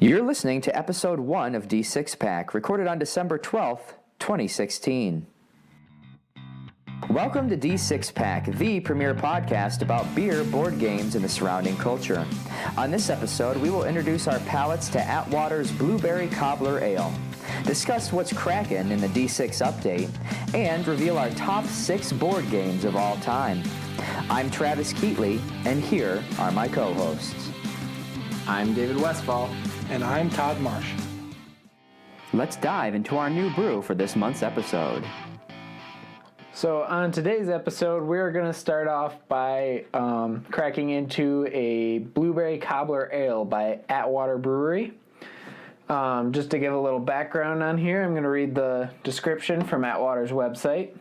You're listening to episode 1 of D6 Pack, recorded on December 12th, 2016. Welcome to D6 Pack, the premier podcast about beer, board games, and the surrounding culture. On this episode, we will introduce our palates to Atwater's Blueberry Cobbler Ale, discuss what's crackin' in the D6 update, and reveal our top 6 board games of all time. I'm Travis Keatley, and here are my co-hosts. I'm David Westfall. And I'm Todd Marsh. Let's dive into our new brew for this month's episode. So on today's episode, we're going to start off by cracking into a Blueberry Cobbler Ale by Atwater Brewery. Just to give a little background on here, I'm going to read the description from Atwater's website.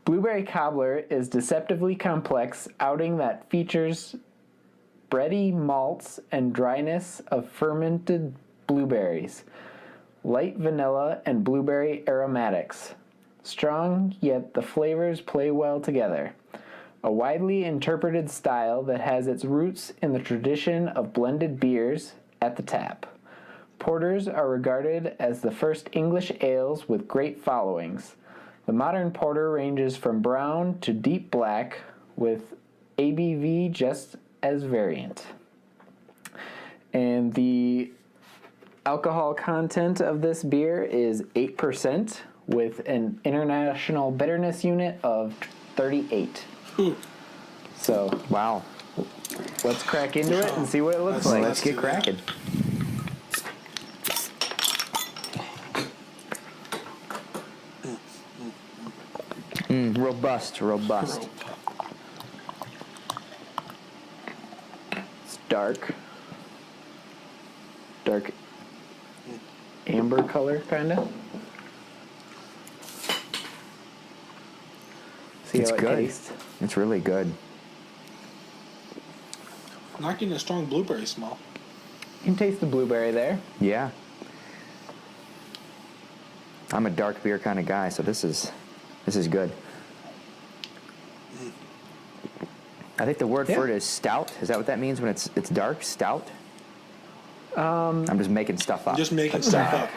Blueberry Cobbler is deceptively complex outing that features bready malts and dryness of fermented blueberries, light vanilla and blueberry aromatics. Strong, yet the flavors play well together. A widely interpreted style that has its roots in the tradition of blended beers at the tap. Porters are regarded as the first English ales with great followings. The modern porter ranges from brown to deep black, with ABV just as variant. And the alcohol content of this beer is 8% with an international bitterness unit of 38. So, wow. Let's crack into it and see what it looks like. Let's get cracking. Robust. Dark amber color, kind of. See It's how it good. tastes. It's really good. Not getting a strong blueberry smell. You can taste the blueberry there. Yeah. I'm a dark beer kind of guy, so this is good. I think the word for it is stout. Is that what that means when it's dark? Stout? I'm just making stuff up. Just making stuff up.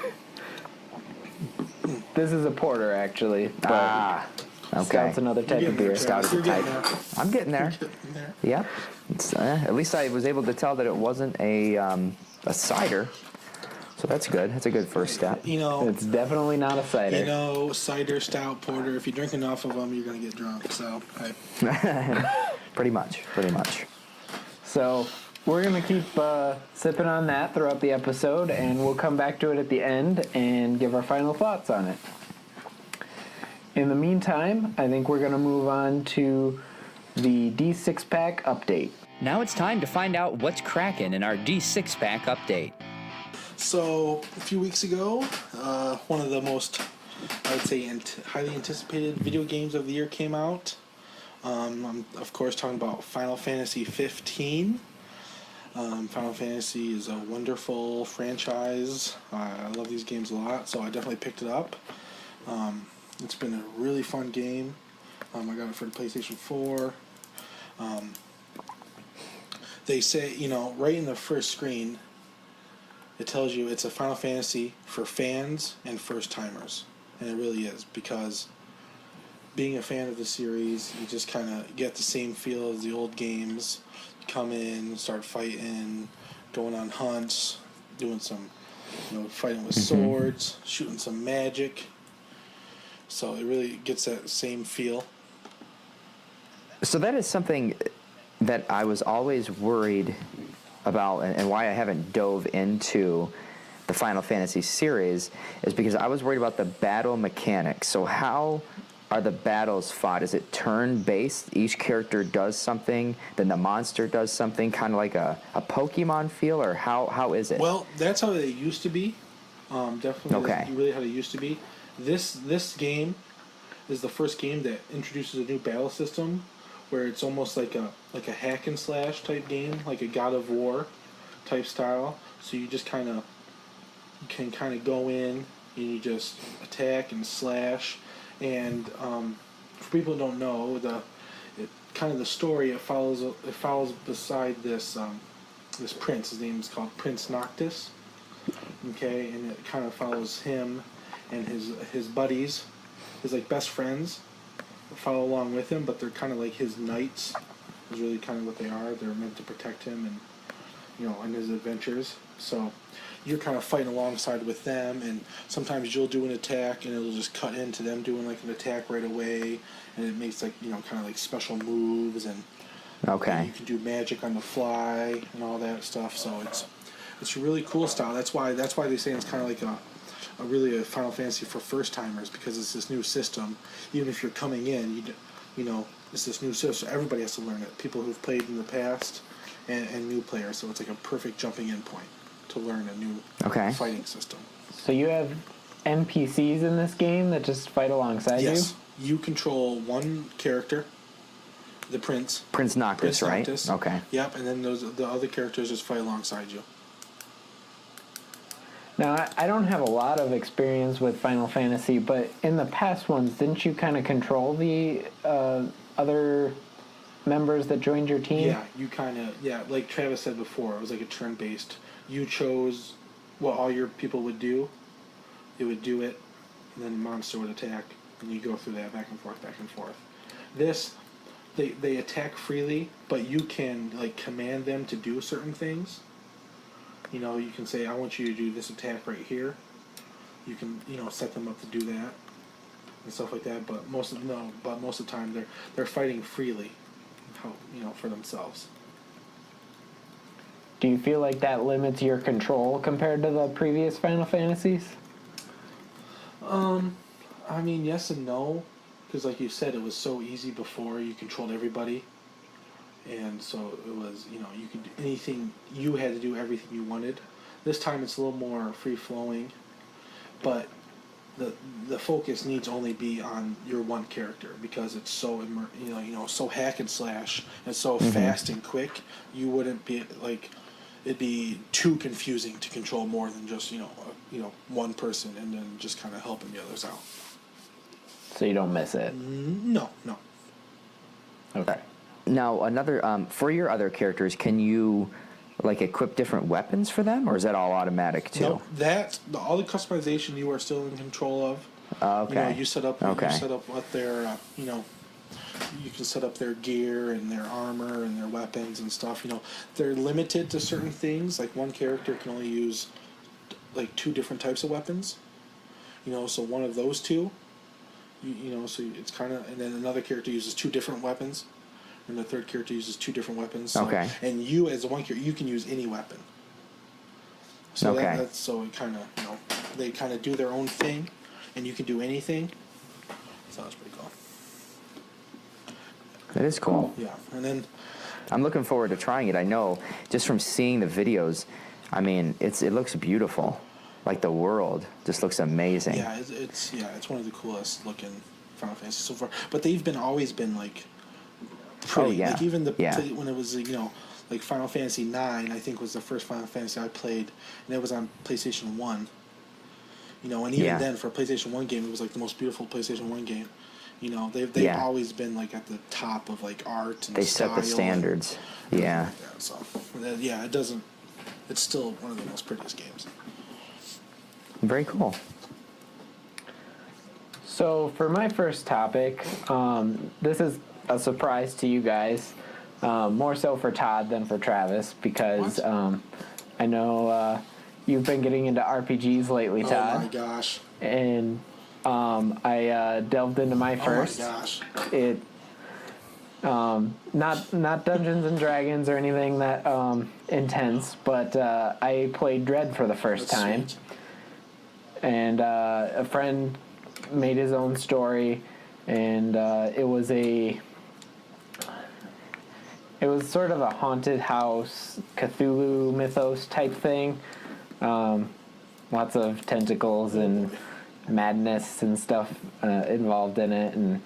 This is a porter, actually. But Okay. Stout's another type of beer. Stout is a type. I'm getting there. Yep. At least I was able to tell that it wasn't a cider. So that's good. That's a good first step. You know, It's definitely not a cider. you know, cider, stout, porter. If you drink enough of them, you're gonna get drunk. So, Pretty much. So we're going to keep sipping on that throughout the episode, and we'll come back to it at the end and give our final thoughts on it. In the meantime, I think we're going to move on to the D6 Pack update. Now it's time to find out what's cracking in our D6 Pack update. So a few weeks ago, one of the most, I would say, highly anticipated video games of the year came out. I'm, of course, talking about Final Fantasy 15. Final Fantasy is a wonderful franchise. I love these games a lot, so I definitely picked it up. It's been a really fun game. I got it for the PlayStation 4. They say, right in the first screen, it tells you it's a Final Fantasy for fans and first-timers. And it really is, because being a fan of the series, you just kind of get the same feel as the old games. Come in, start fighting, going on hunts, doing some, fighting with swords, shooting some magic. So it really gets that same feel. So that is something that I was always worried about, and why I haven't dove into the Final Fantasy series, is because I was worried about the battle mechanics. So how are the battles fought? Is it turn-based? Each character does something, then the monster does something, kind of like a Pokemon feel, or how is it? Well, that's how they used to be. Definitely, Okay. That's really how they used to be. This game is the first game that introduces a new battle system, where it's almost like a hack and slash type game, like a God of War type style. So you just can go in and you just attack and slash. And for people who don't know, the story it follows beside this prince. His name is called Prince Noctis, Okay, and it kind of follows him and his buddies, his like best friends, follow along with him, but they're kind of like his knights. Is really kind of what they are. They're meant to protect him and in his adventures. So you're kind of fighting alongside with them, and sometimes you'll do an attack and it'll just cut into them doing like an attack right away, and it makes like kind of like special moves, and Okay. you can do magic on the fly and all that stuff. So it's a really cool style. That's why they say it's kind of like a really a Final Fantasy for first timers, because it's this new system. Even if you're coming in, it's this new system. Everybody has to learn it. People who've played in the past and new players. So it's like a perfect jumping in point to learn a new fighting system. So you have NPCs in this game that just fight alongside you? Yes. You control one character, the Prince. Prince Noctis, right? Noctis. Okay. Yep, and then the other characters just fight alongside you. Now, I don't have a lot of experience with Final Fantasy, but in the past ones, didn't you kind of control the other members that joined your team? Yeah, you kind of, like Travis said before, it was like a turn-based. You chose what all your people would do. It would do it, and then the monster would attack, and you go through that back and forth, back and forth. This, they attack freely, but you can, like, command them to do certain things. You can say, I want you to do this attack right here. You can, set them up to do that and stuff like that. But most of the time they're fighting freely, for themselves. Do you feel like that limits your control compared to the previous Final Fantasies? I mean, yes and no, because like you said, it was so easy before. You controlled everybody. And so it was, you could do anything, you had to do everything you wanted. This time it's a little more free-flowing, but the focus needs only be on your one character, because it's so, so hack and slash, and so fast and quick, you wouldn't be, like, it'd be too confusing to control more than just, one person and then just kind of helping the others out. So you don't miss it? No. Okay. Now, another for your other characters, can you like equip different weapons for them, or is that all automatic too? No, all the customization you are still in control of. Okay. You set up what their you can set up their gear and their armor and their weapons and stuff. They're limited to certain things. Like one character can only use like 2 different types of weapons. So one of those 2. So it's kind of, and then another character uses 2 different weapons. And the third character uses 2 different weapons. So, okay. And you, as the one character, you can use any weapon. So okay. that's so it kind of, they kind of do their own thing, and you can do anything. So that's pretty cool. That is cool. Yeah, and then I'm looking forward to trying it. I know just from seeing the videos, I mean, it looks beautiful. Like the world just looks amazing. Yeah, it's one of the coolest looking Final Fantasy so far. But they've always been like. Pretty. Oh yeah. Like even when it was like Final Fantasy 9, I think was the first Final Fantasy I played, and it was on PlayStation 1. And even then for a PlayStation 1 game, it was like the most beautiful PlayStation 1 game. They've always been like at the top of like art and they set the standards. Yeah. So it doesn't. It's still one of the most prettiest games. Very cool. So for my first topic, this is a surprise to you guys, more so for Todd than for Travis, because I know you've been getting into RPGs lately, Todd. Oh my gosh. And I delved into my first. Oh my gosh. It not Dungeons and Dragons or anything that intense, but I played Dread for the first time. Sweet. And a friend made his own story, and it was sort of a haunted house Cthulhu mythos type thing. Lots of tentacles and madness and stuff involved in it, and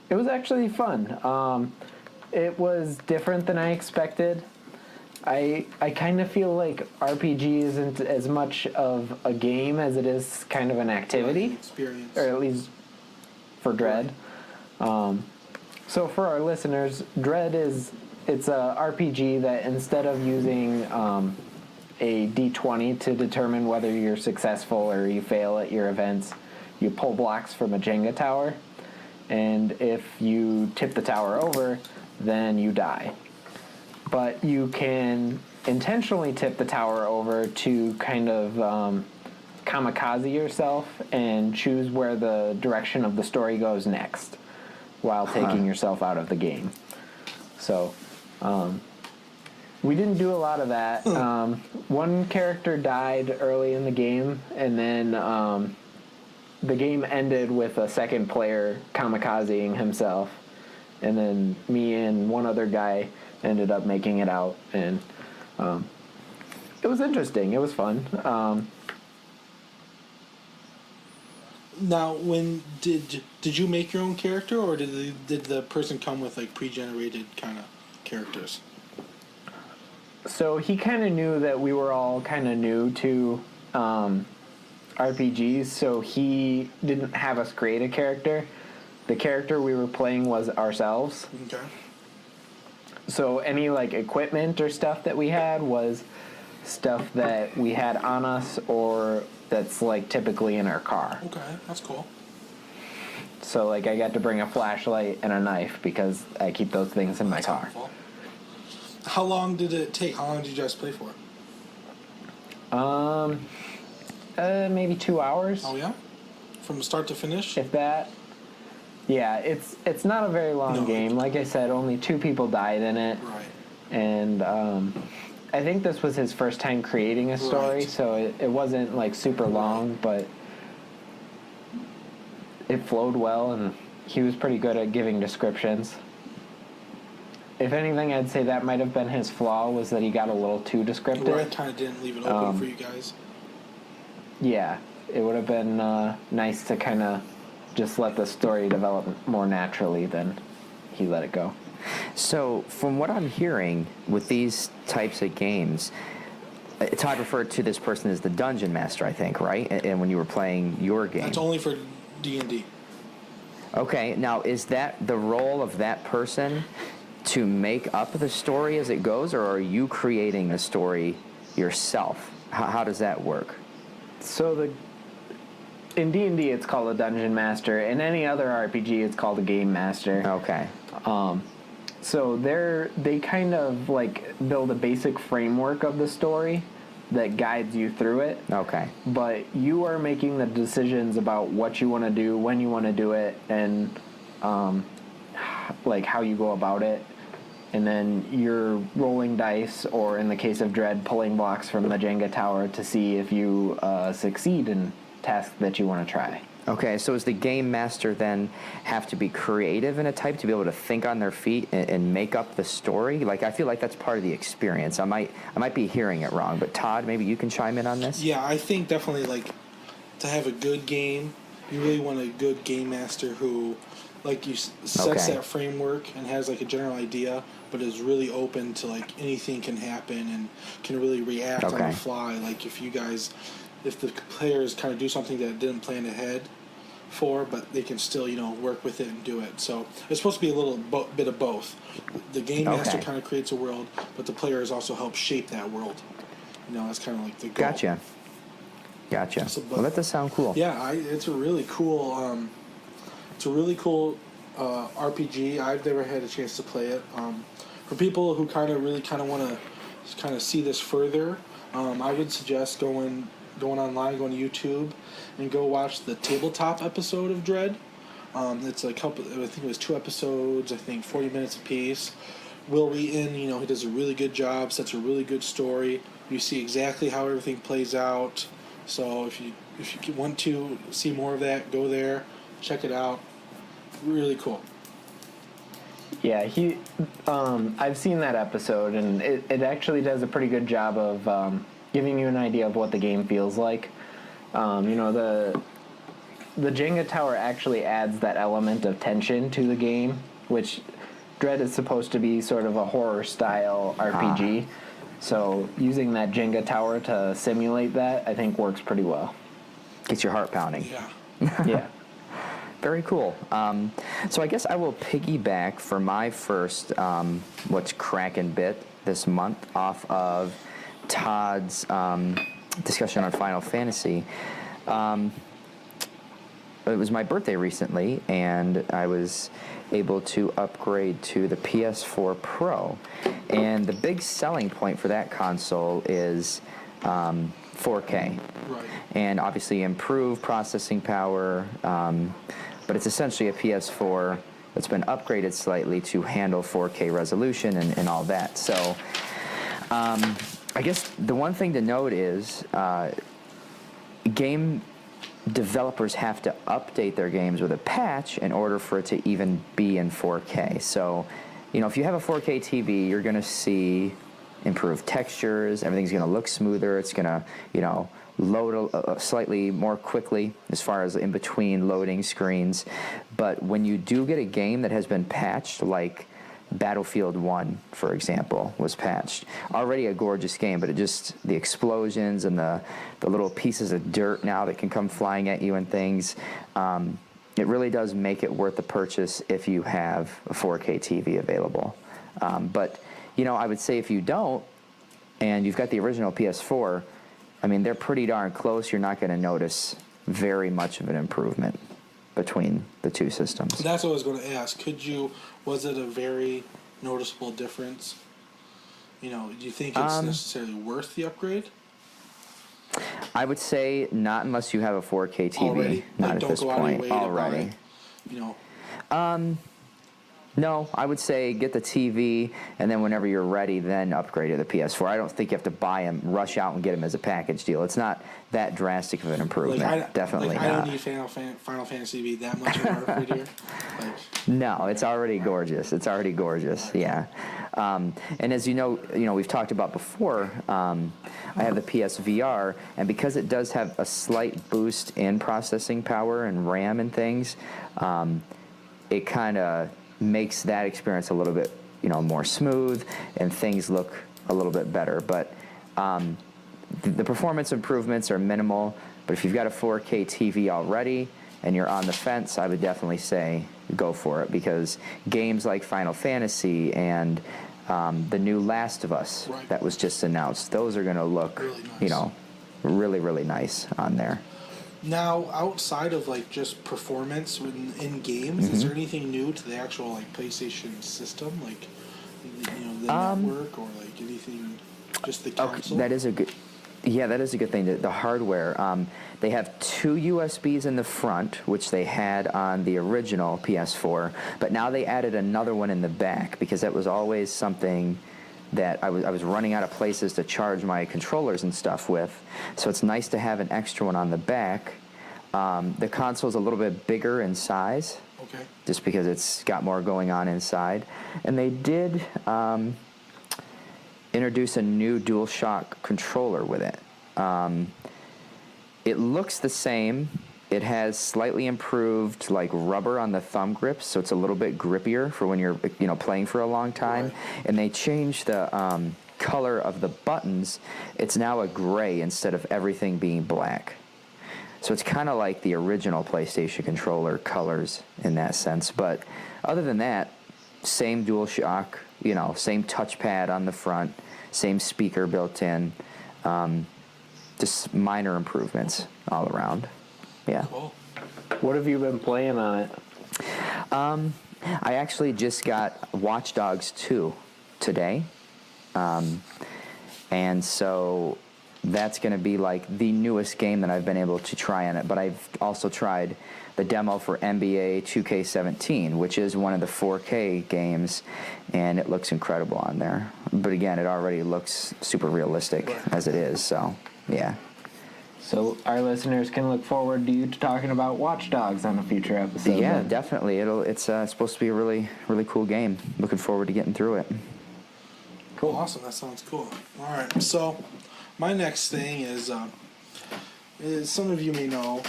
it was actually fun. It was different than I expected. I kind of feel like RPG isn't as much of a game as it is kind of an activity, Experience. or at least for Dread. So for our listeners, Dread it's a RPG that instead of using a d20 to determine whether you're successful or you fail at your events. You pull blocks from a Jenga tower, and if you tip the tower over, then you die. But you can intentionally tip the tower over to kind of kamikaze yourself and choose where the direction of the story goes next while taking yourself out of the game. So we didn't do a lot of that. One character died early in the game, and then the game ended with a second player kamikazing himself, and then me and one other guy ended up making it out, and it was interesting. It was fun. Now, when did you make your own character, or did the person come with like pre-generated kind of characters? So he kind of knew that we were all kind of new to RPGs, so he didn't have us create a character. The character we were playing was ourselves. Okay. So any like equipment or stuff that we had was stuff that we had on us or that's like typically in our car. Okay, that's cool. So like I got to bring a flashlight and a knife because I keep those things in my car. Helpful. How long did it take? How long did you guys play for? Maybe 2 hours. Oh yeah, from start to finish. If that. Yeah, it's not a very long game. Like I said, only 2 people died in it. Right. And I think this was his first time creating a story, Right. so it wasn't like super long, but it flowed well, and he was pretty good at giving descriptions. If anything, I'd say that might have been his flaw, was that he got a little too descriptive. Right, kind of didn't leave it open for you guys. Yeah, it would have been nice to kind of just let the story develop more naturally than he let it go. So, from what I'm hearing with these types of games, Todd referred to this person as the dungeon master, I think, right? And when you were playing your game. That's only for D&D. Okay, now is that the role of that person to make up the story as it goes, or are you creating the story yourself? How does that work? So in D&D it's called a dungeon master. In any other RPG it's called a game master. Okay. So they kind of like build a basic framework of the story that guides you through it. Okay. But you are making the decisions about what you want to do, when you want to do it, and like how you go about it. And then you're rolling dice, or in the case of Dread, pulling blocks from the Jenga tower to see if you succeed in tasks that you want to try. Okay, so does the game master then have to be creative in a type to be able to think on their feet and make up the story? Like, I feel like that's part of the experience. I might be hearing it wrong, but Todd, maybe you can chime in on this? Yeah, I think definitely, like, to have a good game, you really want a good game master who, like, you sets that framework and has, like, a general idea, but is really open to, like, anything can happen and can really react on the fly. Like, if the players kind of do something that didn't plan ahead for, but they can still, work with it and do it. So it's supposed to be a little bit of both. The game master kind of creates a world, but the players also help shape that world. That's kind of like the goal. Gotcha. So, Well, that does sound cool. Yeah, it's a really cool. RPG. I've never had a chance to play it. For people who kind of want to kind of see this further, I would suggest going online, going to YouTube, and go watch the tabletop episode of Dread. It's a couple. I think it was 2 episodes. I think 40 minutes apiece. Will Wheaton, he does a really good job. Sets a really good story. You see exactly how everything plays out. So if you want to see more of that, go there, check it out. Really cool. Yeah, I've seen that episode, and it actually does a pretty good job of giving you an idea of what the game feels like. The Jenga tower actually adds that element of tension to the game, which Dread is supposed to be sort of a horror-style RPG. So using that Jenga tower to simulate that, I think works pretty well. Gets your heart pounding. Yeah. Yeah. Very cool. So I guess I will piggyback for my first what's crackin' bit this month off of Todd's discussion on Final Fantasy. It was my birthday recently, and I was able to upgrade to the PS4 Pro. And the big selling point for that console is 4K. Right. And obviously improved processing power, but it's essentially a PS4 that's been upgraded slightly to handle 4K resolution and all that. So I guess the one thing to note is game developers have to update their games with a patch in order for it to even be in 4K. So, if you have a 4K TV, you're going to see improved textures, everything's going to look smoother, it's going to, load slightly more quickly as far as in between loading screens. But when you do get a game that has been patched, like Battlefield 1, for example, was patched. Already a gorgeous game, but the explosions and the little pieces of dirt now that can come flying at you and things, it really does make it worth the purchase if you have a 4K TV available. But, I would say if you don't, and you've got the original PS4, they're pretty darn close. You're not going to notice very much of an improvement between the two systems. That's what I was going to ask. Was it a very noticeable difference? Do you think it's necessarily worth the upgrade? I would say not unless you have a 4K TV. Already? Not Like, at don't this go out of your point. way to Already. buy, No, I would say get the TV, and then whenever you're ready, then upgrade to the PS4. I don't think you have to buy them, rush out and get them as a package deal. It's not that drastic of an improvement. Definitely not. I don't need Final Fantasy to be that much of an upgrade here. No, it's already gorgeous. It's already gorgeous, yeah. And as you know, we've talked about before, I have the PSVR, and because it does have a slight boost in processing power and RAM and things, it kind of makes that experience a little bit, more smooth, and things look a little bit better. But the performance improvements are minimal. But if you've got a 4K TV already and you're on the fence, I would definitely say go for it, because games like Final Fantasy and the new Last of Us that was just announced, those are going to look, really nice. Really, really nice on there. Now, outside of just performance in games, is there anything new to the actual PlayStation system, the network, or anything, just the console? That is a good. Yeah, that is a good thing. The hardware. They have 2 USBs in the front, which they had on the original PS4, but now they added another one in the back, because that was always something that I was running out of places to charge my controllers and stuff with. So it's nice to have an extra one on the back. The console's a little bit bigger in size, just because it's got more going on inside. And they did introduce a new DualShock controller with it. It looks the same. It has slightly improved rubber on the thumb grips, so it's a little bit grippier for when you're playing for a long time. Right. And they changed the color of the buttons. It's now a gray instead of everything being black. So it's kind of like the original PlayStation controller colors in that sense. But other than that, same DualShock, same touchpad on the front, same speaker built in. Just minor improvements all around. Yeah. Cool. What have you been playing on it? I actually just got Watch Dogs 2 today. And so that's going to be the newest game that I've been able to try on it. But I've also tried the demo for NBA 2K17, which is one of the 4K games, and it looks incredible on there. But again, it already looks super realistic as it is, so yeah. So our listeners can look forward to you talking about Watch Dogs on a future episode. Yeah, definitely. It's supposed to be a really, really cool game. Looking forward to getting through it. Cool. Awesome. That sounds cool. All right. So my next thing is some of you may know,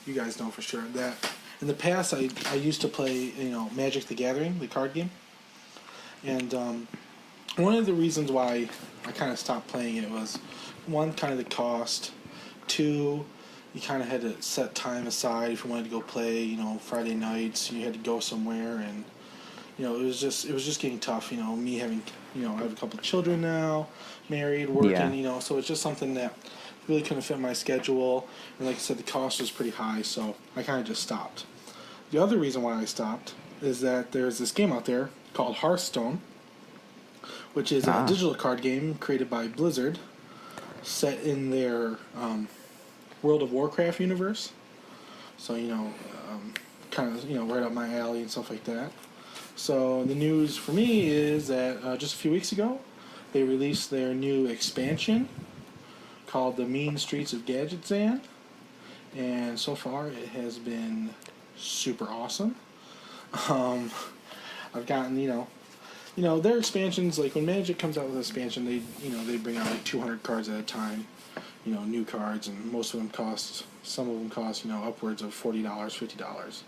you guys know for sure, that in the past I used to play Magic the Gathering, the card game, and one of the reasons why I kind of stopped playing it was, one, kind of the cost. 2, you kind of had to set time aside if you wanted to go play, Friday nights. You had to go somewhere, and, it was just getting tough. Me having, I have a couple of children now, married, working. Yeah. So it's just something that really couldn't fit my schedule. And like I said, the cost was pretty high, so I kind of just stopped. The other reason why I stopped is that there's this game out there called Hearthstone, which is a digital card game created by Blizzard, set in their World of Warcraft universe. So, kind of, right up my alley and stuff like that. So the news for me is that just a few weeks ago, they released their new expansion called The Mean Streets of Gadgetzan. And so far, it has been super awesome. I've gotten, their expansions, like when Magic comes out with an expansion, they bring out like 200 cards at a time, new cards, and some of them cost, upwards of $40, $50,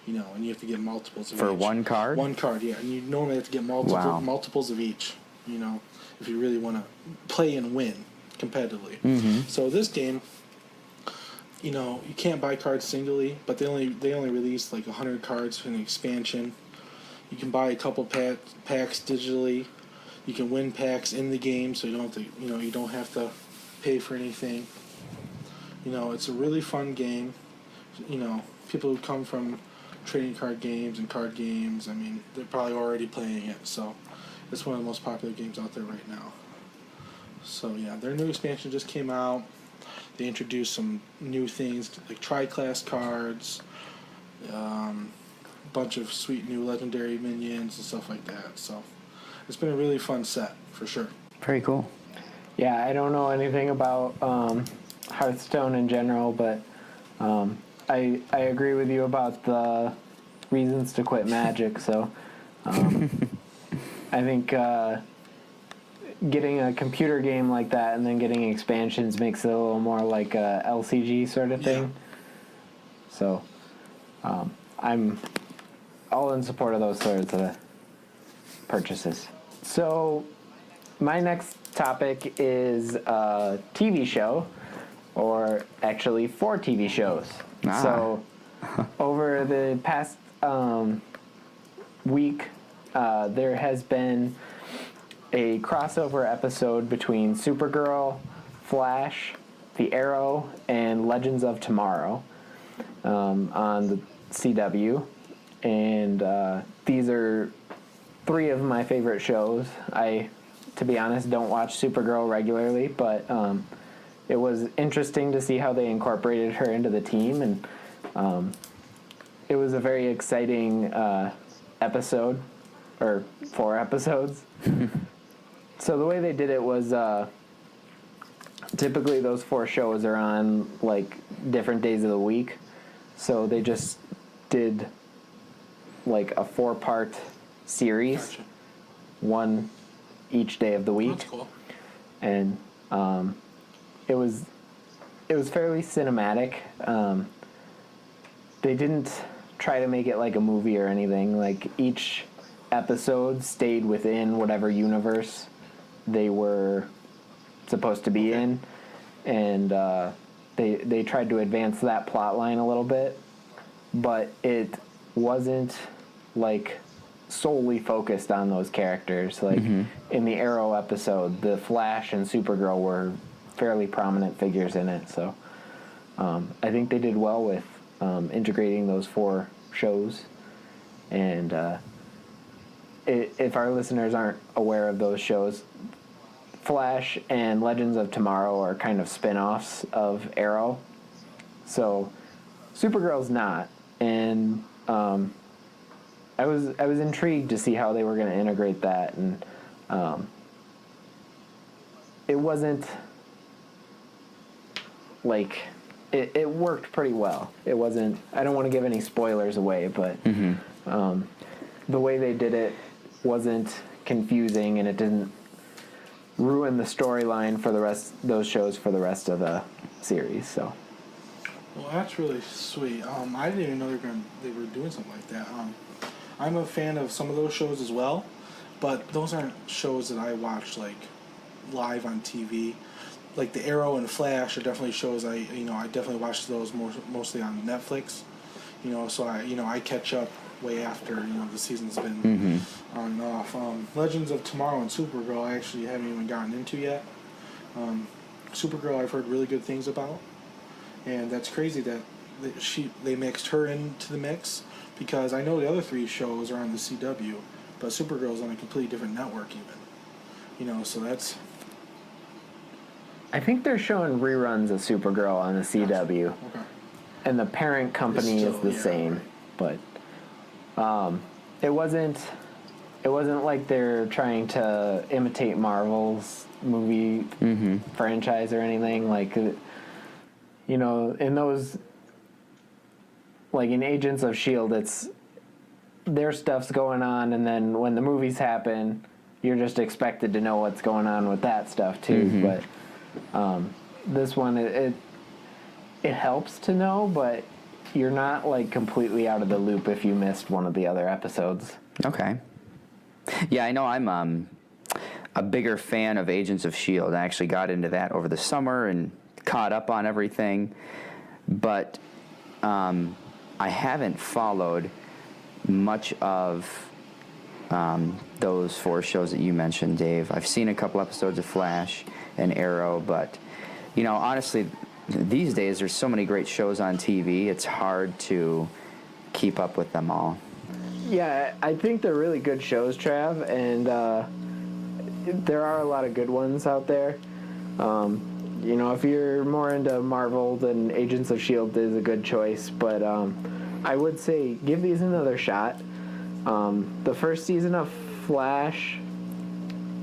and you have to get multiples of For each. one card? One card, yeah, and you normally have to get multiples of each, if you really want to play and win competitively. Mm-hmm. So this game, you can't buy cards singly, but they only released like 100 cards for an expansion. You can buy a couple packs digitally. You can win packs in the game, so you don't have to pay for anything. It's a really fun game. People who come from trading card games and card games, they're probably already playing it. So it's one of the most popular games out there right now. So yeah, their new expansion just came out. They introduced some new things like tri-class cards, bunch of sweet new legendary minions and stuff like that. So it's been a really fun set for sure. Very cool. Yeah, I don't know anything about Hearthstone in general, but I agree with you about the reasons to quit Magic. So I think getting a computer game like that and then getting expansions makes it a little more like a LCG sort of thing. Yeah. So I'm all in support of those sorts of purchases. So my next topic is a TV show, or actually 4 TV shows. So over the past week, there has been a crossover episode between Supergirl, Flash, The Arrow, and Legends of Tomorrow on the CW. And these are 3 of my favorite shows. I, to be honest, don't watch Supergirl regularly, but it was interesting to see how they incorporated her into the team, and it was a very exciting episode, or 4 episodes. So the way they did it was typically those 4 shows are on like different days of the week, so they just did like a 4-part series. Gotcha. One each day of the week. That's cool. And it was fairly cinematic. They didn't try to make it like a movie or anything. Like each episode stayed within whatever universe they were supposed to be in, and they tried to advance that plot line a little bit, but it wasn't like solely focused on those characters. Like in the Arrow episode, the Flash and Supergirl were fairly prominent figures in it. So I think they did well with integrating those 4 shows. And if our listeners aren't aware of those shows, Flash and Legends of Tomorrow are kind of spin-offs of Arrow. So Supergirl's not. And I was intrigued to see how they were going to integrate that, and it wasn't like it worked pretty well. It wasn't. I don't want to give any spoilers away, but the way they did it wasn't confusing, and it didn't ruin the storyline for those shows for the rest of the series. So. Well, that's really sweet. I didn't even know they were doing something like that. I'm a fan of some of those shows as well, but those aren't shows that I watch like live on TV. Like the Arrow and Flash are definitely shows I definitely watch those mostly on Netflix. So I catch up way after the season's been on and off. Legends of Tomorrow and Supergirl I actually haven't even gotten into yet. Supergirl I've heard really good things about, and that's crazy that they mixed her into the mix, because I know the other 3 shows are on the CW, but Supergirl's on a completely different network even. So that's... I think they're showing reruns of Supergirl on the CW. Okay. And the parent company is the same, but it wasn't like they're trying to imitate Marvel's movie franchise or anything. Like, in those, like in Agents of S.H.I.E.L.D., it's their stuff's going on, and then when the movies happen, you're just expected to know what's going on with that stuff too. But this one, it helps to know, but you're not like completely out of the loop if you missed one of the other episodes. Okay. Yeah, I know I'm a bigger fan of Agents of S.H.I.E.L.D. I actually got into that over the summer and caught up on everything, but I haven't followed much of those 4 shows that you mentioned, Dave. I've seen a couple episodes of Flash and Arrow, but honestly, these days there's so many great shows on TV, it's hard to keep up with them all. Yeah, I think they're really good shows, Trav, and there are a lot of good ones out there. If you're more into Marvel, then Agents of S.H.I.E.L.D. is a good choice, but I would say give these another shot. The first season of Flash,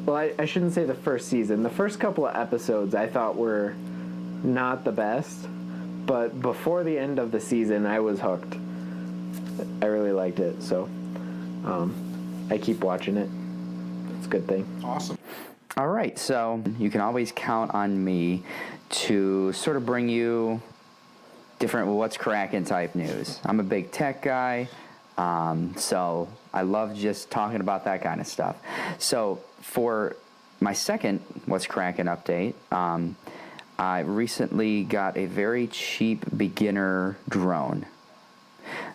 well, I shouldn't say the first season. The first couple of episodes I thought were not the best, but before the end of the season, I was hooked. I really liked it, so I keep watching it. It's a good thing. Awesome. All right, so you can always count on me to sort of bring you different what's cracking type news. I'm a big tech guy, so I love just talking about that kind of stuff. So for my second what's cracking update, I recently got a very cheap beginner drone.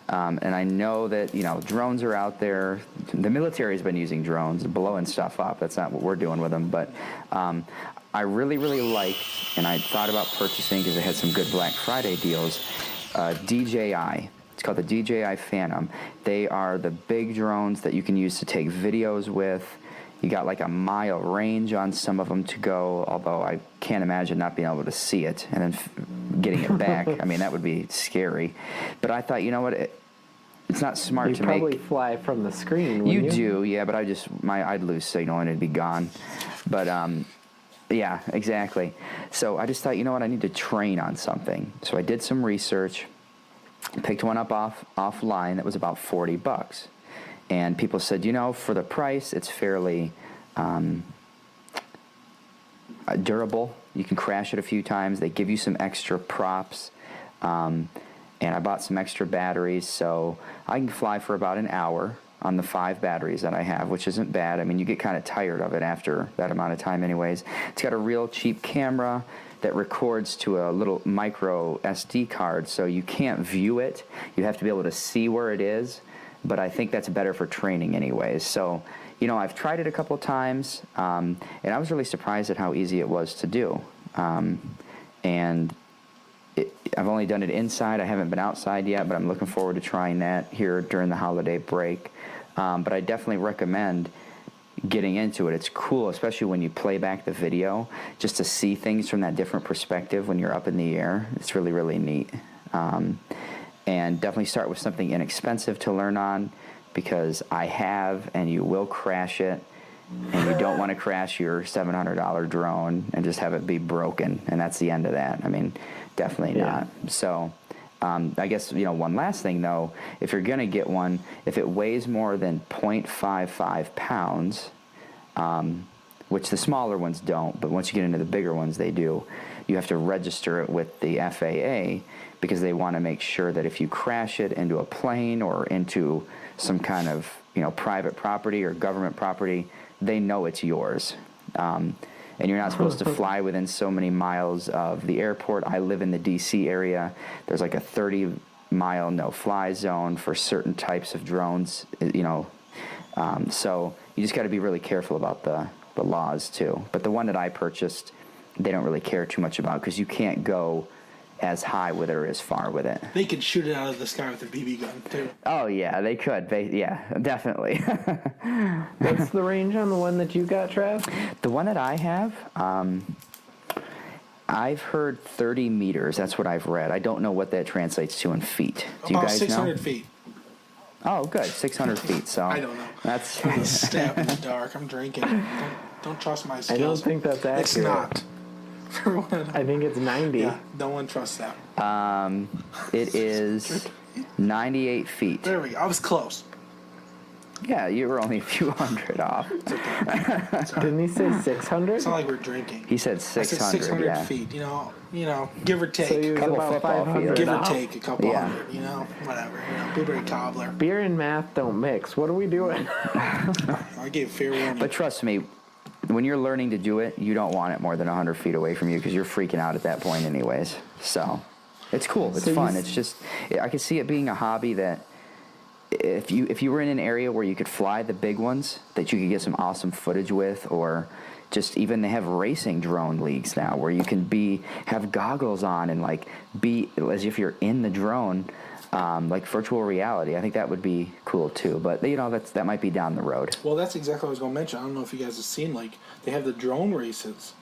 And I know that, drones are out there. The military's been using drones, blowing stuff up. That's not what we're doing with them. But I really, really liked, and I thought about purchasing because they had some good Black Friday deals, DJI. It's called the DJI Phantom. They are the big drones that you can use to take videos with. You got like a mile range on some of them to go, although I can't imagine not being able to see it and then getting it back. I mean, that would be scary. But I thought, it's not smart to make... You'd probably fly from the screen, wouldn't you? Do, yeah, but I'd lose signal and it'd be gone. But, yeah, exactly. So I just thought, I need to train on something. So I did some research, picked one up offline that was about $40. And people said, for the price, it's fairly durable. You can crash it a few times. They give you some extra props. And I bought some extra batteries, so I can fly for about an hour on the 5 batteries that I have, which isn't bad. I mean, you get kind of tired of it after that amount of time anyways. It's got a real cheap camera that records to a little micro SD card, so you can't view it. You have to be able to see where it is. But I think that's better for training anyways. So, I've tried it a couple times, and I was really surprised at how easy it was to do. And I've only done it inside. I haven't been outside yet, but I'm looking forward to trying that here during the holiday break. But I definitely recommend getting into it. It's cool, especially when you play back the video, just to see things from that different perspective when you're up in the air. It's really, really neat. And definitely start with something inexpensive to learn on, because I have, and you will crash it, and you don't want to crash your $700 drone and just have it be broken, and that's the end of that. I mean, definitely not. So I guess, one last thing, though, if you're going to get one, if it weighs more than 0.55 pounds, which the smaller ones don't, but once you get into the bigger ones, they do, you have to register it with the FAA, because they want to make sure that if you crash it into a plane or into some kind of, private property or government property, they know it's yours. And you're not supposed to fly within so many miles of the airport. I live in the D.C. area. There's like a 30 mile no-fly zone for certain types of drones, so you just got to be really careful about the laws too. But the one that I purchased, they don't really care too much about because you can't go as high with it or as far with it. They could shoot it out of the sky with a BB gun too. Oh yeah, they could. Yeah, definitely. What's the range on the one that you got, Trav? The one that I have, I've heard 30 meters. That's what I've read. I don't know what that translates to in feet. Do you About guys 600 know? feet. Oh, good. 600 feet. So I don't know. That's I'm a stab in the dark. I'm drinking. Don't trust my skills. I don't think that's accurate. It's not. I think it's 90. Yeah, no one trusts that. it is 98 feet. There we go. I was close. Yeah, you were only a few hundred off. Didn't he say 600? It's not like we're drinking. He said I 600. said 600 yeah. feet. Give or take. So he was Couple about football 500 fields. Give or off. take a couple Yeah. hundred. Whatever. Blueberry cobbler. Beer and math don't mix. What are we doing? I gave fair warning. But trust me, when you're learning to do it, you don't want it more than 100 feet away from you because you're freaking out at that point anyways. So it's cool. It's So fun. It's just, I can see it being a hobby that if you were in an area where you could fly the big ones that you could get some awesome footage with, or just even they have racing drone leagues now where you can have goggles on and like be as if you're in the drone, like virtual reality. I think that would be cool too. But that might be down the road. Well, that's exactly what I was going to mention. I don't know if you guys have seen, like, they have the drone races.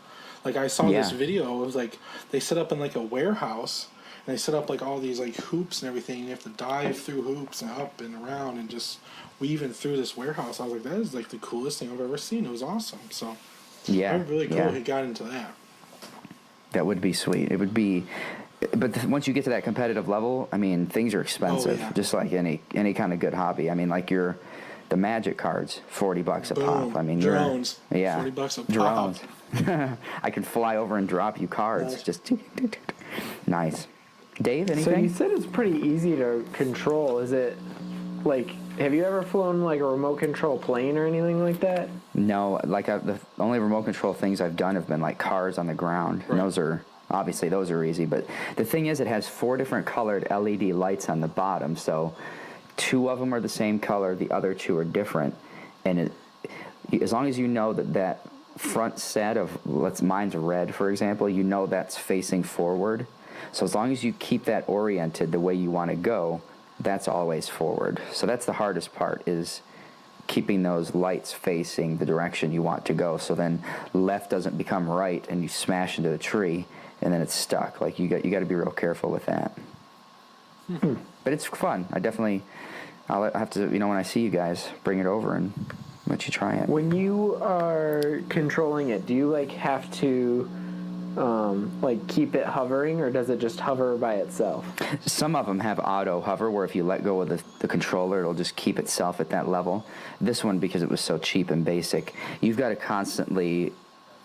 Like, I saw this Yeah. video. It was like they set up in like a warehouse, and they set up like all these like hoops and everything. You have to dive through hoops and up and around and just weaving through this warehouse. I was like, that is like the coolest thing I've ever seen. It was awesome. So Yeah, I'm really cool. yeah. He got into that. That would be sweet. It would be, but once you get to that competitive level, I mean, things are expensive. Oh, yeah. Just like any kind of good hobby. I mean, like the Magic cards, $40 a Boom. pop. I mean, drones. yeah, $40 a pop. drones. I can fly over and drop you cards. Nice. Just nice. Dave, So anything? you said it's pretty easy to control. Is it like, have you ever flown like a remote control plane or anything like that? No, like the only remote control things I've done have been like cars on the ground, and those are easy. But the thing is, it has 4 different colored LED lights on the bottom, so 2 of them are the same color, the other 2 are different, and as long as you know that front set of mine's red, for example, that's facing forward. So as long as you keep that oriented the way you want to go, that's always forward. So that's the hardest part, is keeping those lights facing the direction you want to go. So then left doesn't become right and you smash into the tree and then it's stuck. Like you got to be real careful with that. But it's fun. I'll have to, when I see you guys, bring it over and let you try it. When you are controlling it, do you like have to like keep it hovering, or does it just hover by itself? Some of them have auto hover, where if you let go of the controller, it'll just keep itself at that level. This one, because it was so cheap and basic, you've got to constantly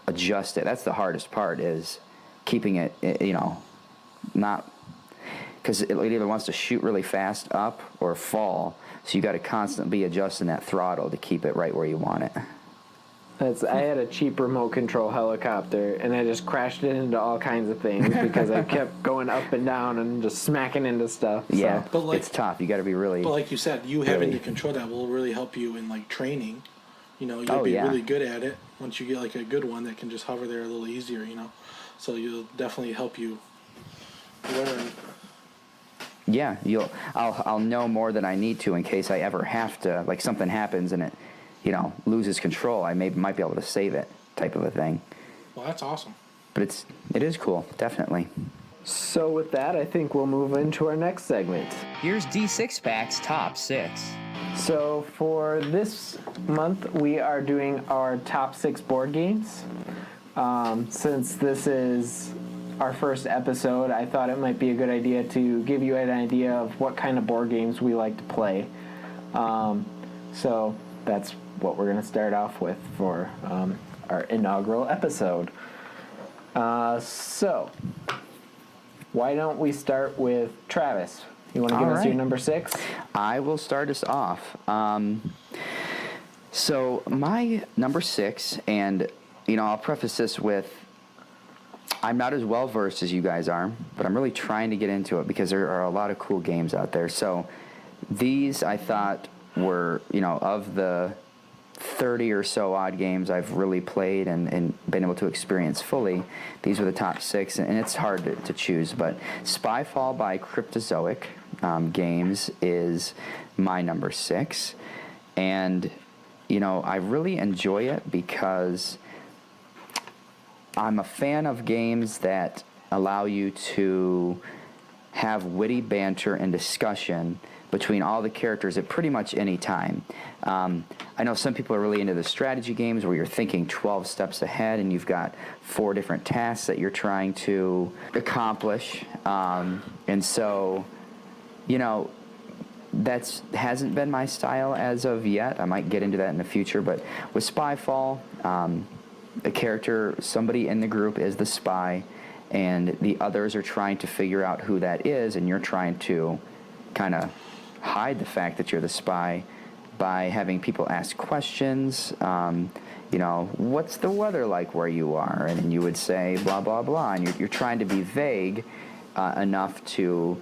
adjust it. That's the hardest part, is keeping it, not, because it either wants to shoot really fast up or fall. So you got to constantly be adjusting that throttle to keep it right where you want it. I had a cheap remote control helicopter, and I just crashed it into all kinds of things because I kept going up and down and just smacking into stuff. So. Yeah, But like- it's tough. You got to be really. But like you said, you having Really? to control that will really help you in like training. You'll Oh, be yeah. really good at it once you get like a good one that can just hover there a little easier. So you'll definitely help you learn. Yeah, I'll know more than I need to in case I ever have to, like something happens and it, loses control. I might be able to save it, type of a thing. Well, that's awesome. But it is cool, definitely. So with that, I think we'll move into our next segment. Here's D6 Pack's Top 6. So for this month, we are doing our top 6 board games. Since this is our first episode, I thought it might be a good idea to give you an idea of what kind of board games we like to play. So that's what we're going to start off with for our inaugural episode. So why don't we start with Travis? You want to give All us your right. number 6? I will start us off. So my number 6, and I'll preface this with, I'm not as well versed as you guys are, but I'm really trying to get into it because there are a lot of cool games out there. So these I thought were, of the 30 or so odd games I've really played and been able to experience fully, these were the top 6, and it's hard to choose. But Spyfall by Cryptozoic Games is my number 6, and I really enjoy it because I'm a fan of games that allow you to have witty banter and discussion between all the characters at pretty much any time. I know some people are really into the strategy games where you're thinking 12 steps ahead and you've got 4 different tasks that you're trying to accomplish. And so, that hasn't been my style as of yet. I might get into that in the future, but with Spyfall, a character, somebody in the group is the spy, and the others are trying to figure out who that is, and you're trying to kind of hide the fact that you're the spy by having people ask questions. What's the weather like where you are? And you would say blah, blah, blah. And you're trying to be vague enough to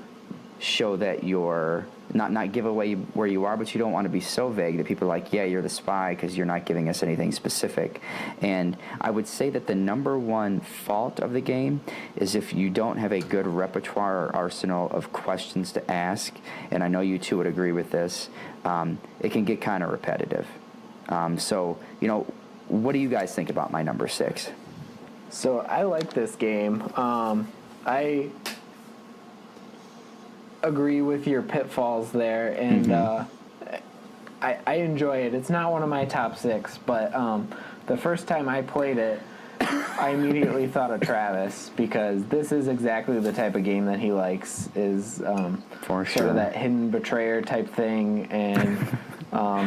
show that you're not give away where you are, but you don't want to be so vague that people are like, yeah, you're the spy, because you're not giving us anything specific. And I would say that the number one fault of the game is if you don't have a good repertoire or arsenal of questions to ask, and I know you two would agree with this, it can get kind of repetitive. So, what do you guys think about my number 6? So I like this game. I agree with your pitfalls there, and I enjoy it. It's not one of my top 6, but the first time I played it, I immediately thought of Travis, because this is exactly the type of game that he likes, is For sort sure. of that hidden betrayer type thing, and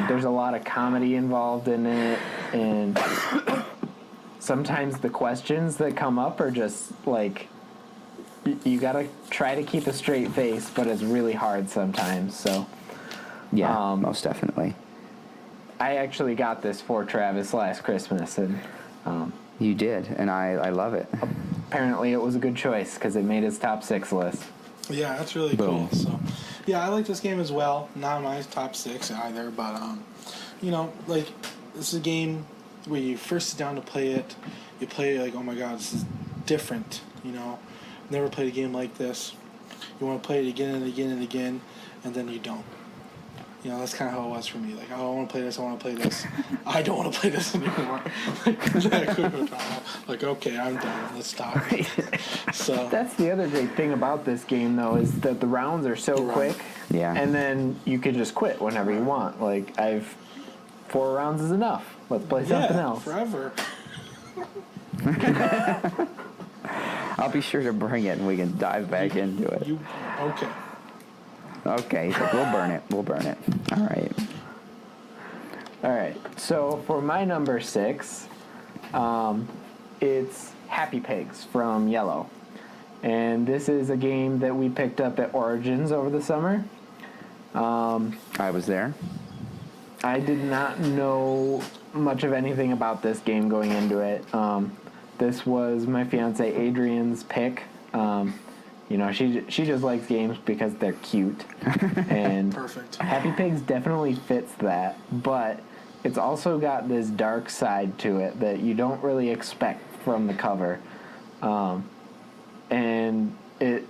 there's a lot of comedy involved in it, and sometimes the questions that come up are just like, you gotta try to keep a straight face, but it's really hard sometimes. So Yeah, most definitely. I actually got this for Travis last Christmas, and You did, and I love it. apparently it was a good choice because it made his top 6 list. Yeah, that's really Boom. cool. So, yeah, I like this game as well. Not my top 6 either, but this is a game where you first sit down to play it. You play it like, oh my god, this is different. Never played a game like this. You want to play it again and again and again, and then you don't. That's kind of how it was for me. Like, oh, I want to play this, I want to play this. I don't want to play this anymore. Like, okay, I'm done. Let's stop. Right. So That's the other great thing about this game, though, is that the rounds are so Right. quick. Yeah. And then you can just quit whenever you want. Like, 4 rounds is enough. Let's play something else. forever. I'll be sure to bring it, and we can dive back into it. Okay. Okay, so we'll burn it. We'll burn it. All right. All right. So for my number 6, it's Happy Pigs from Yellow. And this is a game that we picked up at Origins over the summer. I was there. I did not know much of anything about this game going into it. This was my fiance Adrian's pick. She just likes games because they're cute. And Perfect. Happy Pigs definitely fits that, but it's also got this dark side to it that you don't really expect from the cover. And it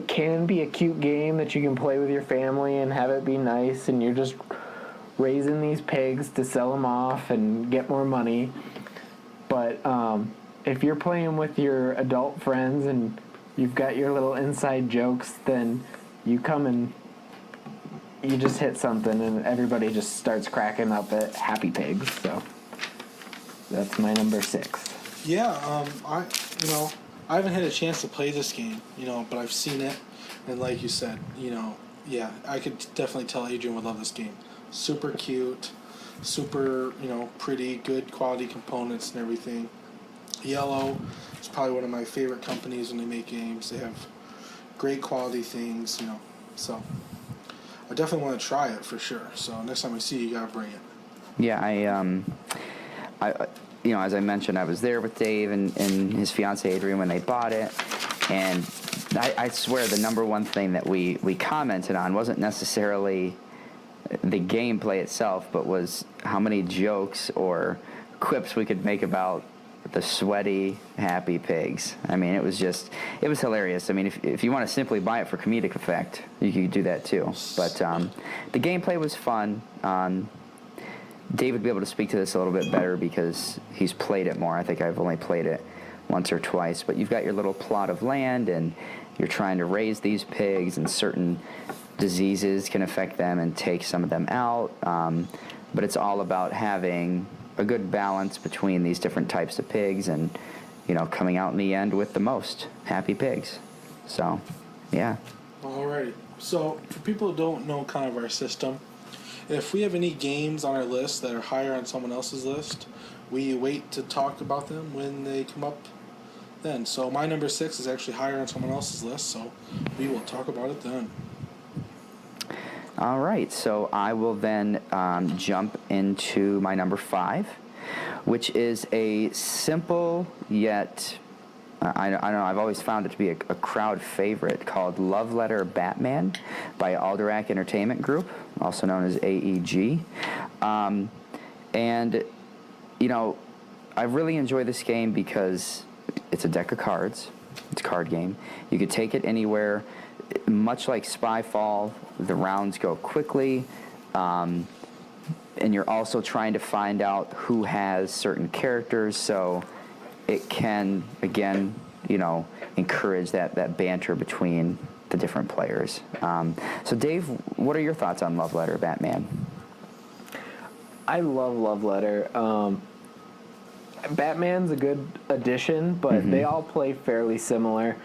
can be a cute game that you can play with your family and have it be nice, and you're just raising these pigs to sell them off and get more money. But if you're playing with your adult friends and you've got your little inside jokes, then you come and you just hit something and everybody just starts cracking up at Happy Pigs. So that's my number 6. Yeah, I haven't had a chance to play this game, but I've seen it, and like you said, yeah, I could definitely tell Adrian would love this game. Super cute, super, pretty, good quality components and everything. Yellow is probably one of my favorite companies when they make games. They have great quality things, so I definitely want to try it for sure. So next time I see you, gotta bring it. Yeah, as I mentioned, I was there with Dave and his fiance Adrian when they bought it, and I swear the number one thing that we commented on wasn't necessarily the gameplay itself, but was how many jokes or quips we could make about the sweaty, happy pigs. I mean, it was hilarious. I mean, if you want to simply buy it for comedic effect, you could do that too. But the gameplay was fun. Dave would be able to speak to this a little bit better because he's played it more. I think I've only played it once or twice. But you've got your little plot of land, and you're trying to raise these pigs, and certain diseases can affect them and take some of them out. But it's all about having a good balance between these different types of pigs and, coming out in the end with the most happy pigs. So, yeah. Alrighty. So, for people who don't know kind of our system, if we have any games on our list that are higher on someone else's list, we wait to talk about them when they come up then. So, my number 6 is actually higher on someone else's list, so we will talk about it then. All right, so I will then jump into my number 5, which is a simple yet, I don't know, I've always found it to be a crowd favorite, called Love Letter Batman by Alderac Entertainment Group, also known as AEG. And, I really enjoy this game because it's a deck of cards. It's a card game. You could take it anywhere. Much like Spyfall, the rounds go quickly, and you're also trying to find out who has certain characters, so it can, again, encourage that banter between the different players. So, Dave, what are your thoughts on Love Letter Batman? I love Love Letter. Batman's a good addition, but they all play fairly similar.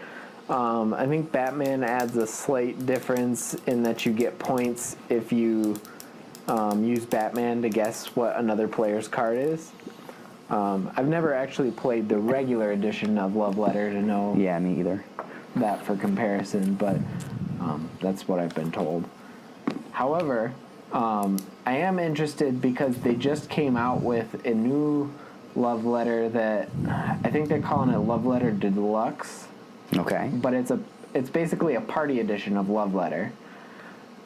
I think Batman adds a slight difference in that you get points if you use Batman to guess what another player's card is. I've never actually played the regular edition of Love Letter to know Yeah, me either. that for comparison, but that's what I've been told. However, I am interested because they just came out with a new Love Letter that I think they're calling it Love Letter Deluxe. Okay. But it's basically a party edition of Love Letter.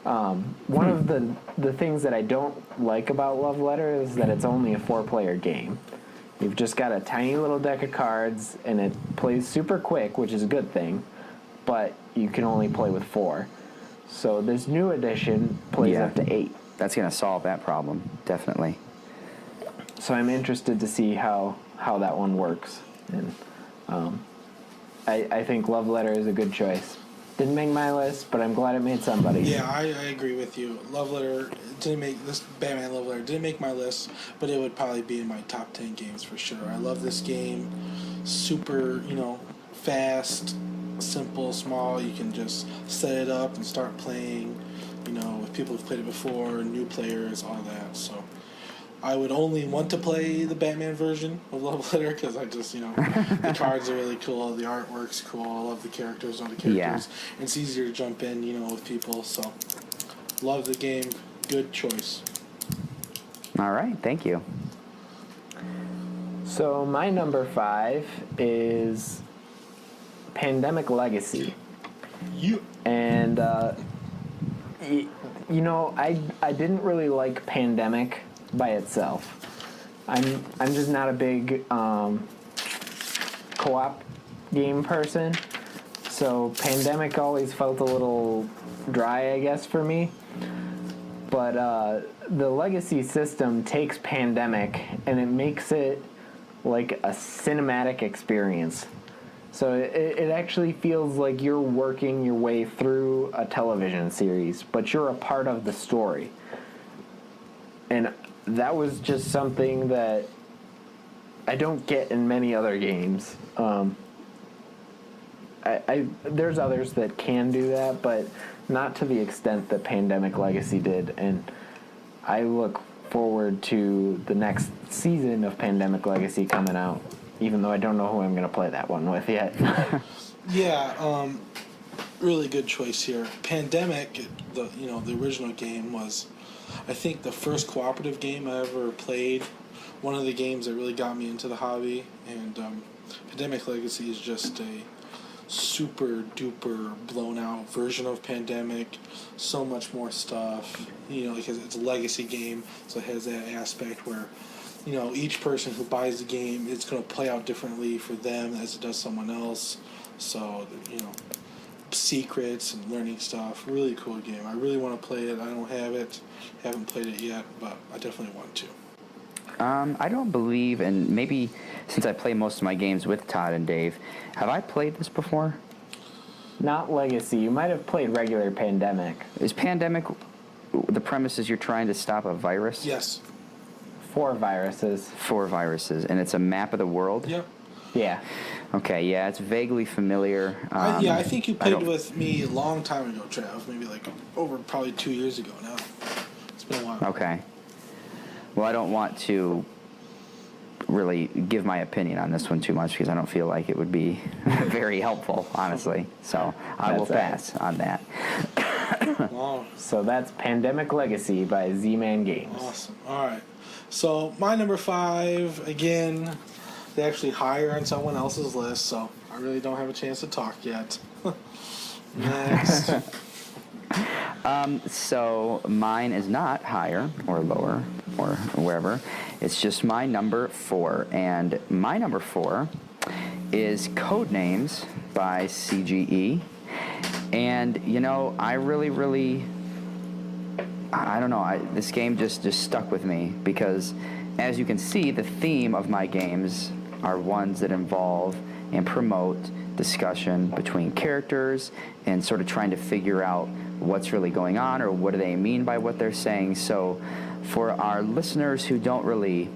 One of the things that I don't like about Love Letter is that it's only a 4-player game. You've just got a tiny little deck of cards, and it plays super quick, which is a good thing, but you can only play with 4. So this new edition plays up to 8. That's going to solve that problem, definitely. So I'm interested to see how that one works. And I think Love Letter is a good choice. Didn't make my list, but I'm glad it made somebody. Yeah, I agree with you. Love Letter didn't make this Batman Love Letter didn't make my list, but it would probably be in my top 10 games for sure. I love this game. Super, fast, simple, small. You can just set it up and start playing. With people who've played it before, new players, all that. So I would only want to play the Batman version of Love Letter because I just, the cards are really cool, the artwork's cool, I love the characters, all the characters. Yeah. It's easier to jump in, with people, so love the game, good choice. All right, thank you. So my number 5 is Pandemic Legacy. And, I didn't really like Pandemic by itself. I'm just not a big co-op game person, so Pandemic always felt a little dry, I guess, for me. But the Legacy system takes Pandemic and it makes it like a cinematic experience. So it actually feels like you're working your way through a television series, but you're a part of the story. And that was just something that I don't get in many other games. There's others that can do that, but not to the extent that Pandemic Legacy did. And I look forward to the next season of Pandemic Legacy coming out, even though I don't know who I'm going to play that one with yet. Yeah, really good choice here. Pandemic, the original game was, I think, the first cooperative game I ever played one of the games that really got me into the hobby. And Pandemic Legacy is just a super duper blown out version of Pandemic. So much more stuff, because it's a legacy game, so it has that aspect where, each person who buys the game, it's going to play out differently for them as it does someone else. So, secrets and learning stuff. Really cool game. I really want to play it. I don't have it. Haven't played it yet, but I definitely want to. I don't believe, and maybe since I play most of my games with Todd and Dave, have I played this before? Not Legacy. You might have played regular Pandemic. Is Pandemic, the premise is you're trying to stop a virus? Yes. 4 viruses. 4 viruses, and it's a map of the world? Yep. Yeah. Okay, yeah, it's vaguely familiar. I think you played with me a long time ago, Trav. Maybe over probably 2 years ago now. It's been a while. Okay. Well, I don't want to really give my opinion on this one too much because I don't feel like it would be very helpful, honestly. So I will pass on that. Wow. So that's Pandemic Legacy by Z-Man Games. Awesome. All right. So my number 5, again, they actually higher on someone else's list, so I really don't have a chance to talk yet. Next. So mine is not higher or lower or wherever. It's just my number 4. And my number 4 is Codenames by CGE. And, I really, I don't know, this game just stuck with me because, as you can see, the theme of my games are ones that involve and promote discussion between characters and sort of trying to figure out what's really going on or what do they mean by what they're saying. So for our listeners who don't really,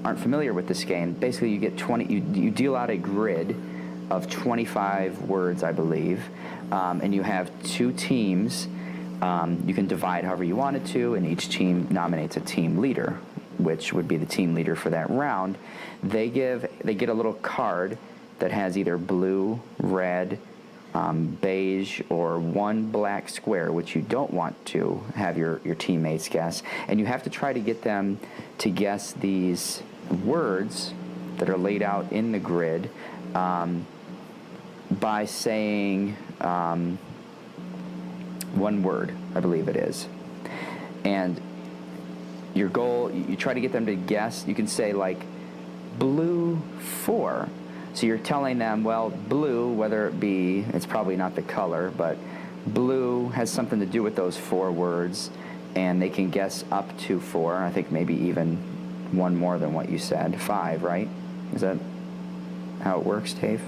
aren't familiar with this game, basically you get 20, you deal out a grid of 25 words, I believe, and you have 2 teams. You can divide however you wanted to, and each team nominates a team leader, which would be the team leader for that round. They get a little card that has either blue, red, beige, or 1 black square, which you don't want to have your teammates guess. And you have to try to get them to guess these words that are laid out in the grid by saying 1 word, I believe it is. And your goal, you try to get them to guess. You can say blue 4. So you're telling them, well, blue, whether it be, it's probably not the color, but blue has something to do with those 4 words, and they can guess up to 4. I think maybe even 1 more than what you said. 5, right? Is that how it works, Dave?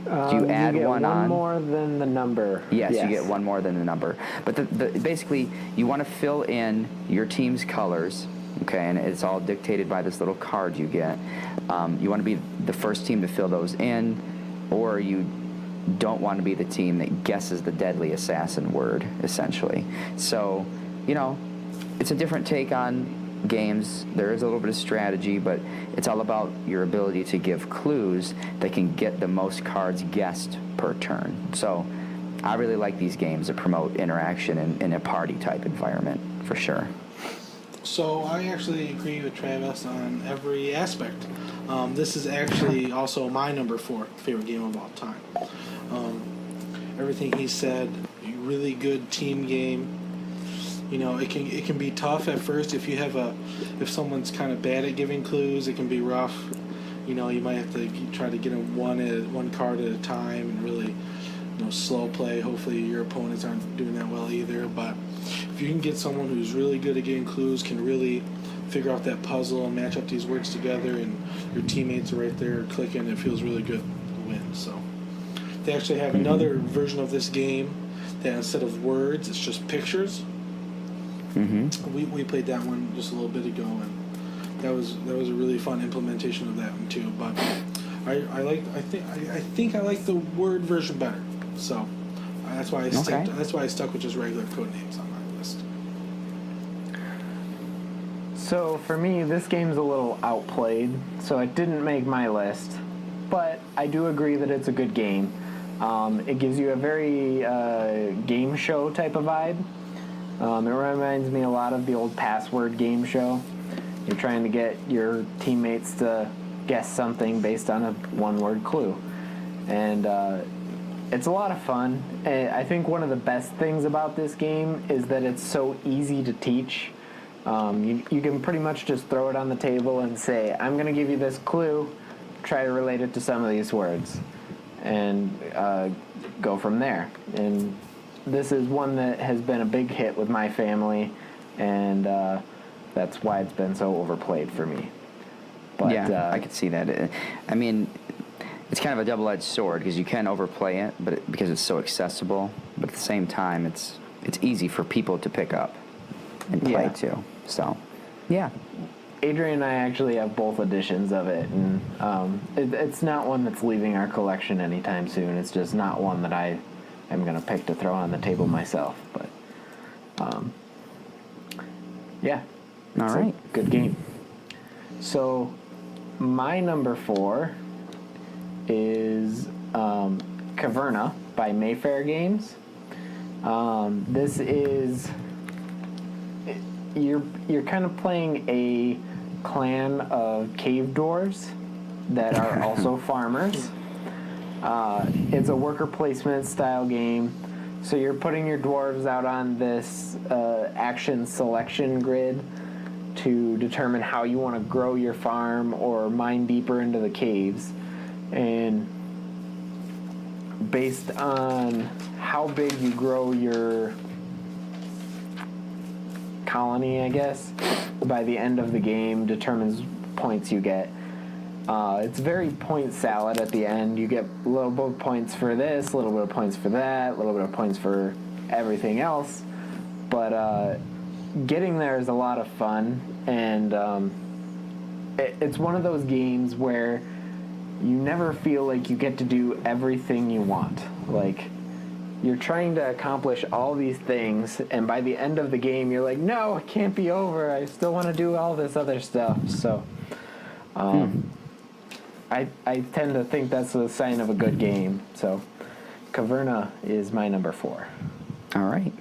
Do you add you get 1 on? 1 more than the number. Yes, you get 1 more than the number. But basically, you want to fill in your team's colors, okay, and it's all dictated by this little card you get. You want to be the first team to fill those in, or you don't want to be the team that guesses the deadly assassin word, essentially. So, it's a different take on games. There is a little bit of strategy, but it's all about your ability to give clues that can get the most cards guessed per turn. So I really like these games that promote interaction in a party type environment, for sure. So I actually agree with Travis on every aspect. This is actually also my number 4 favorite game of all time. Everything he said, a really good team game. It can be tough at first if someone's kind of bad at giving clues. It can be rough. You might have to try to get them one card at a time and really, slow play. Hopefully your opponents aren't doing that well either. But if you can get someone who's really good at getting clues, can really figure out that puzzle and match up these words together, and your teammates are right there clicking, it feels really good to win. So they actually have another version of this game that instead of words, it's just pictures. We played that one just a little bit ago, and that was a really fun implementation of that one too. But I think I like the word version better. So that's why I stuck with just regular Codenames on my list. So for me, this game's a little outplayed, so it didn't make my list. But I do agree that it's a good game. It gives you a very game show type of vibe. It reminds me a lot of the old Password game show. You're trying to get your teammates to guess something based on a one-word clue. And it's a lot of fun. I think one of the best things about this game is that it's so easy to teach. You can pretty much just throw it on the table and say, I'm going to give you this clue, try to relate it to some of these words, and go from there. And this is one that has been a big hit with my family, and that's why it's been so overplayed for me. But, yeah, I could see that. I mean, it's kind of a double-edged sword because you can overplay it, but because it's so accessible. But at the same time, it's easy for people to pick up and play too. So, yeah. Adrian and I actually have both editions of it, and it's not one that's leaving our collection anytime soon. It's just not one that I am going to pick to throw on the table myself. But, yeah. All right. Good game. So, my number 4 is Caverna by Mayfair Games. This is... You're kind of playing a clan of cave dwarves that are also farmers. It's a worker placement style game. So you're putting your dwarves out on this action selection grid to determine how you want to grow your farm or mine deeper into the caves. And based on how big you grow your colony, I guess, by the end of the game determines points you get. It's very point salad at the end. You get a little bit of points for this, a little bit of points for that, a little bit of points for everything else. But getting there is a lot of fun, and it's one of those games where you never feel like you get to do everything you want. Like, you're trying to accomplish all these things, and by the end of the game, you're like, no, it can't be over. I still want to do all this other stuff. So, I tend to think that's a sign of a good game. So, Caverna is my number 4. All right.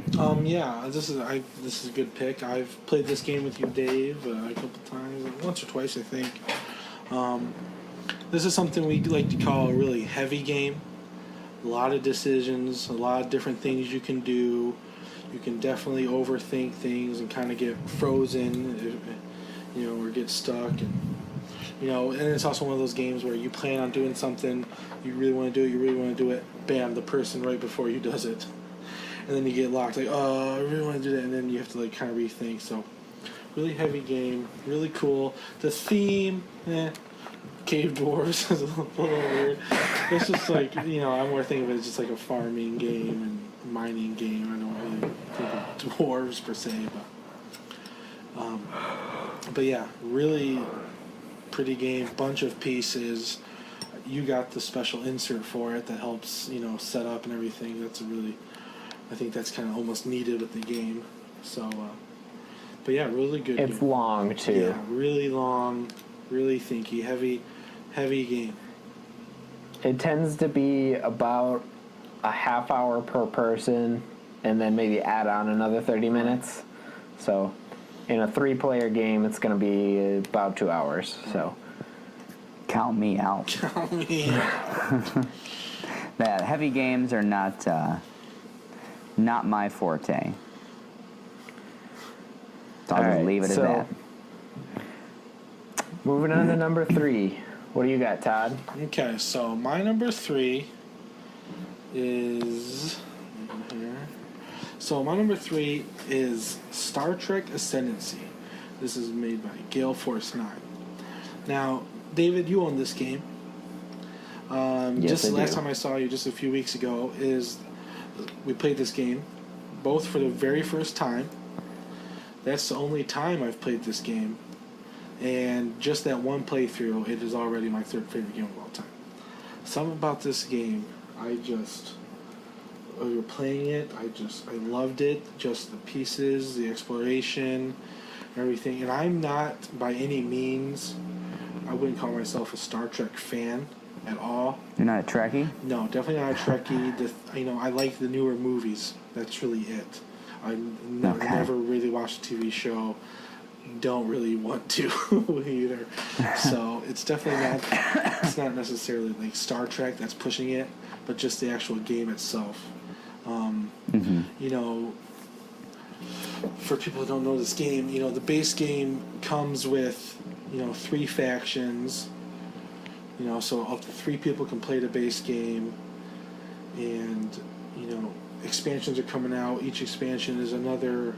Yeah, this is a good pick. I've played this game with you, Dave, a couple times, once or twice, I think. This is something we like to call a really heavy game. A lot of decisions, a lot of different things you can do. You can definitely overthink things and kind of get frozen, or get stuck. And it's also one of those games where you plan on doing something, you really want to do it, bam, the person right before you does it. And then you get locked, like, oh, I really want to do that, and then you have to, like, kind of rethink. So, really heavy game, really cool. The theme, cave dwarves is a little weird. It's just like, I'm more thinking of it as just like a farming game and mining game. I don't really think of dwarves per se, but yeah, really pretty game, bunch of pieces. You got the special insert for it that helps, set up and everything. I think that's kind of almost needed with the game. So, but yeah, really good It's game. long, too. Yeah, really long, really thinky, heavy game. It tends to be about a half hour per person, and then maybe add on another 30 minutes. So, in a 3-player game, it's going to be about 2 hours. So, Count me out. Count me out. That heavy games are not my forte. So I'll just leave it at that. Moving on to number 3. What do you got, Todd? Okay, so my number 3 is here. So my number 3 is Star Trek Ascendancy. This is made by Gale Force 9. Now, David, you own this game. Yes, just I the last do. time I saw you, just a few weeks ago, we played this game, both for the very first time. That's the only time I've played this game. And just that one playthrough, it is already my 3rd favorite game of all time. Something about this game, we were playing it, I loved it. Just the pieces, the exploration, everything. And I'm not, by any means, I wouldn't call myself a Star Trek fan at all. You're not a Trekkie? No, definitely not a Trekkie. I like the newer movies. That's really it. I never really watched a TV show. don't really want to either. So it's definitely it's not necessarily like Star Trek that's pushing it, but just the actual game itself. You know, for people who don't know this game, you know, the base game comes with, you know, 3 factions, you know, so up to 3 people can play the base game, and, you know, expansions are coming out. Each expansion is another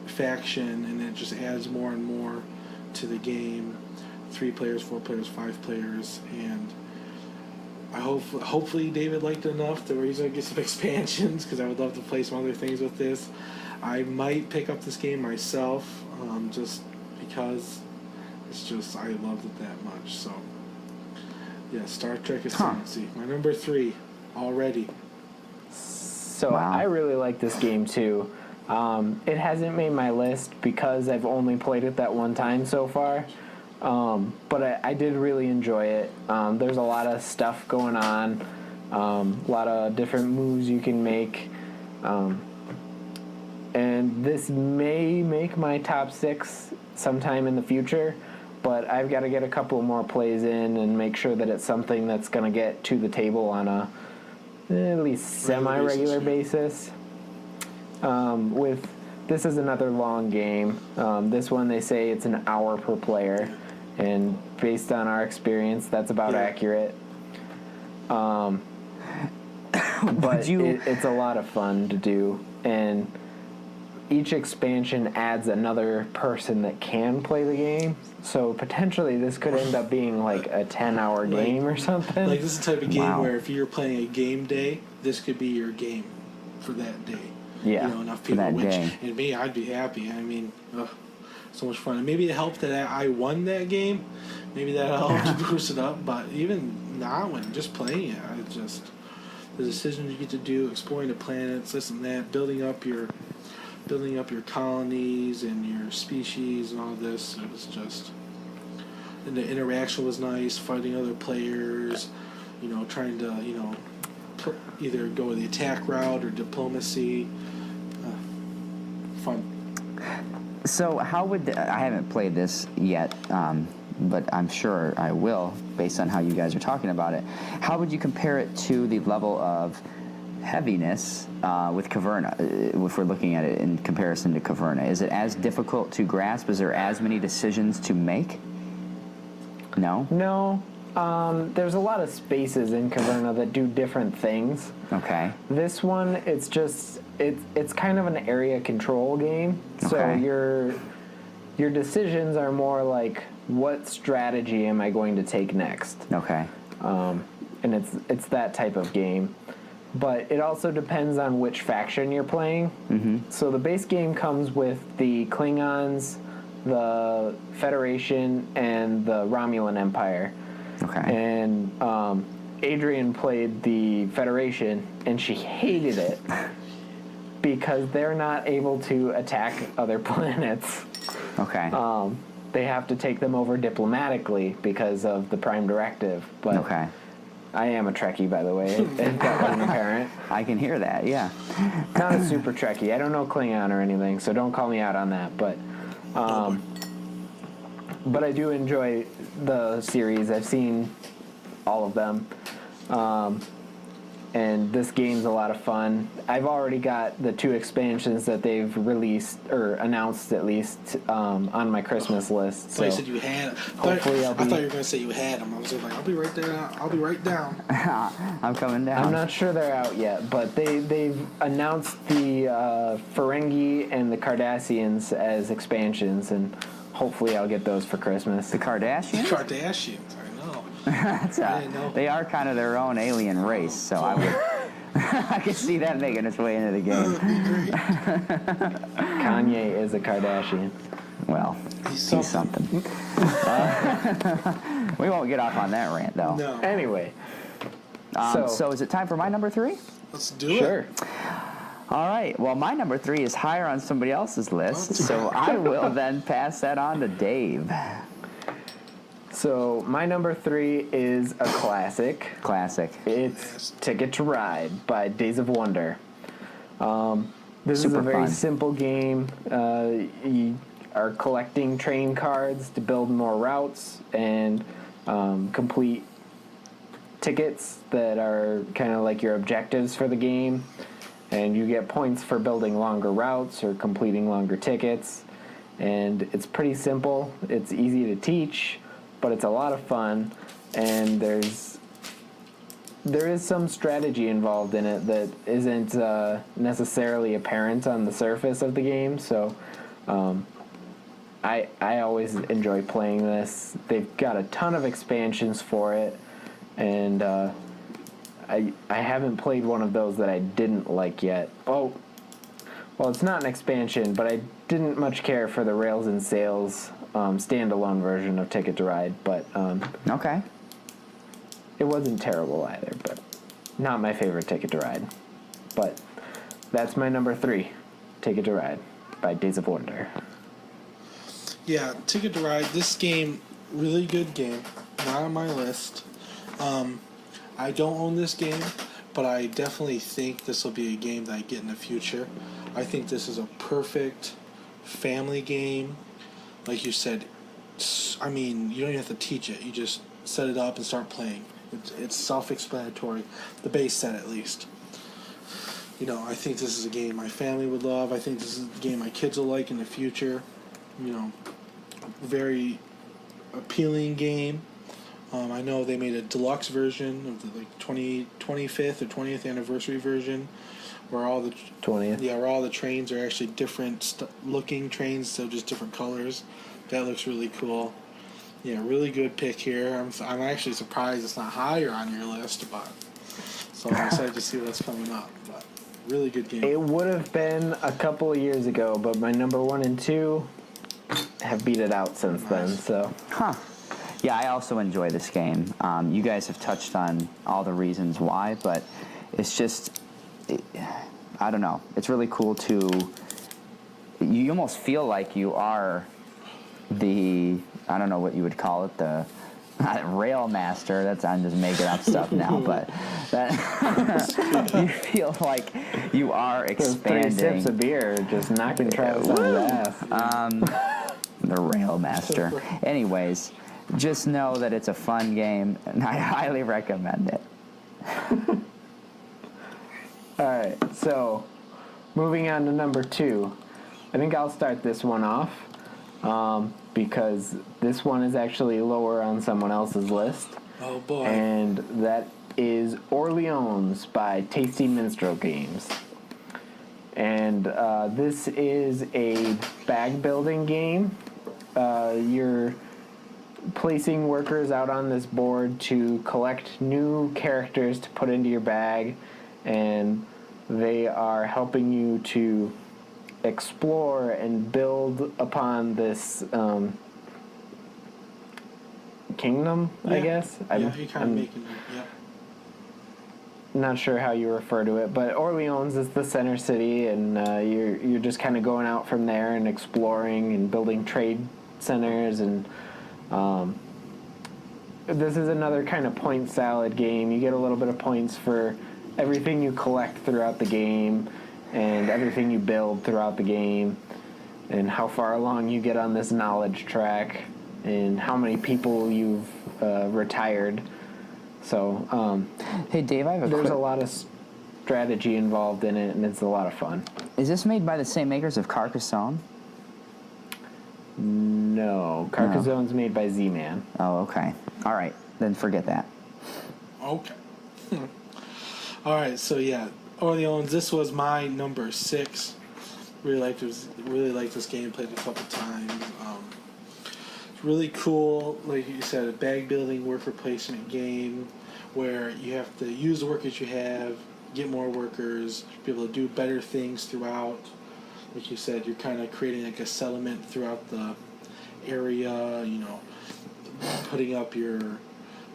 faction, and it just adds more and more to the game. 3 players, 4 players, 5 players, and hopefully David liked it enough that where he's going to get some expansions, because I would love to play some other things with this. I might pick up this game myself, just because it's just, I loved it that much. So yeah, Star Trek Ascendancy, my number 3 already. So I really like this game too. It hasn't made my list because I've only played it that one time so far. But I did really enjoy it. There's a lot of stuff going on, a lot of different moves you can make. And this may make my top 6 sometime in the future, but I've got to get a couple more plays in and make sure that it's something that's going to get to the table on a at least semi-regular basis. This is another long game. This one, they say it's an hour per player, and based on our experience, that's about accurate. But it's a lot of fun to do, and each expansion adds another person that can play the game. So potentially this could end up being like a 10-hour game or something. Like, this is the type of game where if you're playing a game day, this could be your game for that day. Yeah, you know, enough people, that day. And me, I'd be happy. I mean, so much fun. And maybe it helped that I won that game. Maybe that helped to boost it up. But even now, when just playing it, the decisions you get to do, exploring the planets, this and that, building up your colonies and your species and all this. It was just, and the interaction was nice, fighting other players, you know, trying to, you know, either go the attack route or diplomacy. Fun. So how would I haven't played this yet, but I'm sure I will based on how you guys are talking about it. How would you compare it to the level of heaviness with Caverna, if we're looking at it in comparison to Caverna? Is it as difficult to grasp? Is there as many decisions to make? No? No. There's a lot of spaces in Caverna that do different things. Okay. This one, it's just it's kind of an area control game. So Okay. your decisions are more like, what strategy am I going to take next? Okay. And it's that type of game. But it also depends on which faction you're playing. Mm-hmm. So the base game comes with the Klingons, the Federation, and the Romulan Empire. Okay. And Adrian played the Federation, and she hated it because they're not able to attack other planets. Okay. They have to take them over diplomatically because of the Prime Directive. But Okay. I am a Trekkie, by the way, if that wasn't apparent. I can hear that, yeah. Not a super Trekkie. I don't know Klingon or anything, so don't call me out on that. But I do enjoy the series. I've seen all of them. And this game's a lot of fun. I've already got the 2 expansions that they've released, or announced at least, on my Christmas list. So you said you had. Hopefully I thought you were going to say you had them. I was like, I'll be right there. I'll be right down. I'm coming down. I'm not sure they're out yet, but they've announced the Ferengi and the Cardassians as expansions, and hopefully I'll get those for Christmas. The Kardashians? Kardashians, I know. They are kind of their own alien race, so I would. I can see that making its way into the game. Kanye is a Kardashian. Well, he's something. We won't get off on that rant, though. No. Anyway. So is it time for my number 3? Let's do it. Sure. All right. Well, my number 3 is higher on somebody else's list, so I will then pass that on to Dave. So my number 3 is a classic. Classic. It's Ticket to Ride by Days of Wonder. This Super is a very fun. simple game. are collecting train cards to build more routes and complete tickets that are kind of like your objectives for the game. And you get points for building longer routes or completing longer tickets. And it's pretty simple. It's easy to teach, but it's a lot of fun. And there is some strategy involved in it that isn't necessarily apparent on the surface of the game. So I always enjoy playing this. They've got a ton of expansions for it. And I haven't played one of those that I didn't like yet. Oh, well, it's not an expansion, but I didn't much care for the Rails and Sails standalone version of Ticket to Ride. But Okay. it wasn't terrible either, but not my favorite Ticket to Ride. But that's my number 3, Ticket to Ride by Days of Wonder. Yeah, Ticket to Ride. This game, really good game. Not on my list. I don't own this game, but I definitely think this will be a game that I get in the future. I think this is a perfect family game. Like you said, I mean, you don't even have to teach it. You just set it up and start playing. It's self-explanatory, the base set at least. You know, I think this is a game my family would love. I think this is a game my kids will like in the future. You know, very appealing game. I know they made a deluxe version of the 25th or 20th anniversary version, where all the 20th. Yeah, where all the trains are actually different looking trains, so just different colors. That looks really cool. Yeah, really good pick here. I'm actually surprised it's not higher on your list, but so I'm excited to see what's coming up. But really good game. It would have been a couple of years ago, but my number 1 and 2 have beat it out since then. So. Huh. Yeah, I also enjoy this game. You guys have touched on all the reasons why, but it's just, I don't know. It's really cool to, you almost feel like you are the, I don't know what you would call it, the rail master. I'm just making up stuff now, but that you feel like you are expanding. 3 sips of beer, just knocking Travis on his ass. The rail master. Anyways, just know that it's a fun game, and I highly recommend it. Alright, so moving on to number 2. I think I'll start this one off because this one is actually lower on someone else's list. Oh boy. And that is Orleans by Tasty Minstrel Games. And this is a bag building game. You're placing workers out on this board to collect new characters to put into your bag, and they are helping you to explore and build upon this kingdom, I guess. Yeah, you're kind of making it, yeah. Not sure how you refer to it, but Orleans is the center city, and you're just kind of going out from there and exploring and building trade centers, and this is another kind of point salad game. You get a little bit of points for everything you collect throughout the game and everything you build throughout the game, and how far along you get on this knowledge track, and how many people you've retired. So, Hey, Dave, there's a lot of strategy involved in it, and it's a lot of fun. Is this made by the same makers of Carcassonne? No, Carcassone's made by Z-Man. Oh, okay. All right, then forget that. Okay. All right, so yeah, Orleans. This was my number 6. Really liked this game. Played it a couple times. It's really cool. Like you said, a bag building worker placement game where you have to use the workers you have, get more workers, be able to do better things throughout. Like you said, you're kind of creating like a settlement throughout the area. You know, putting up your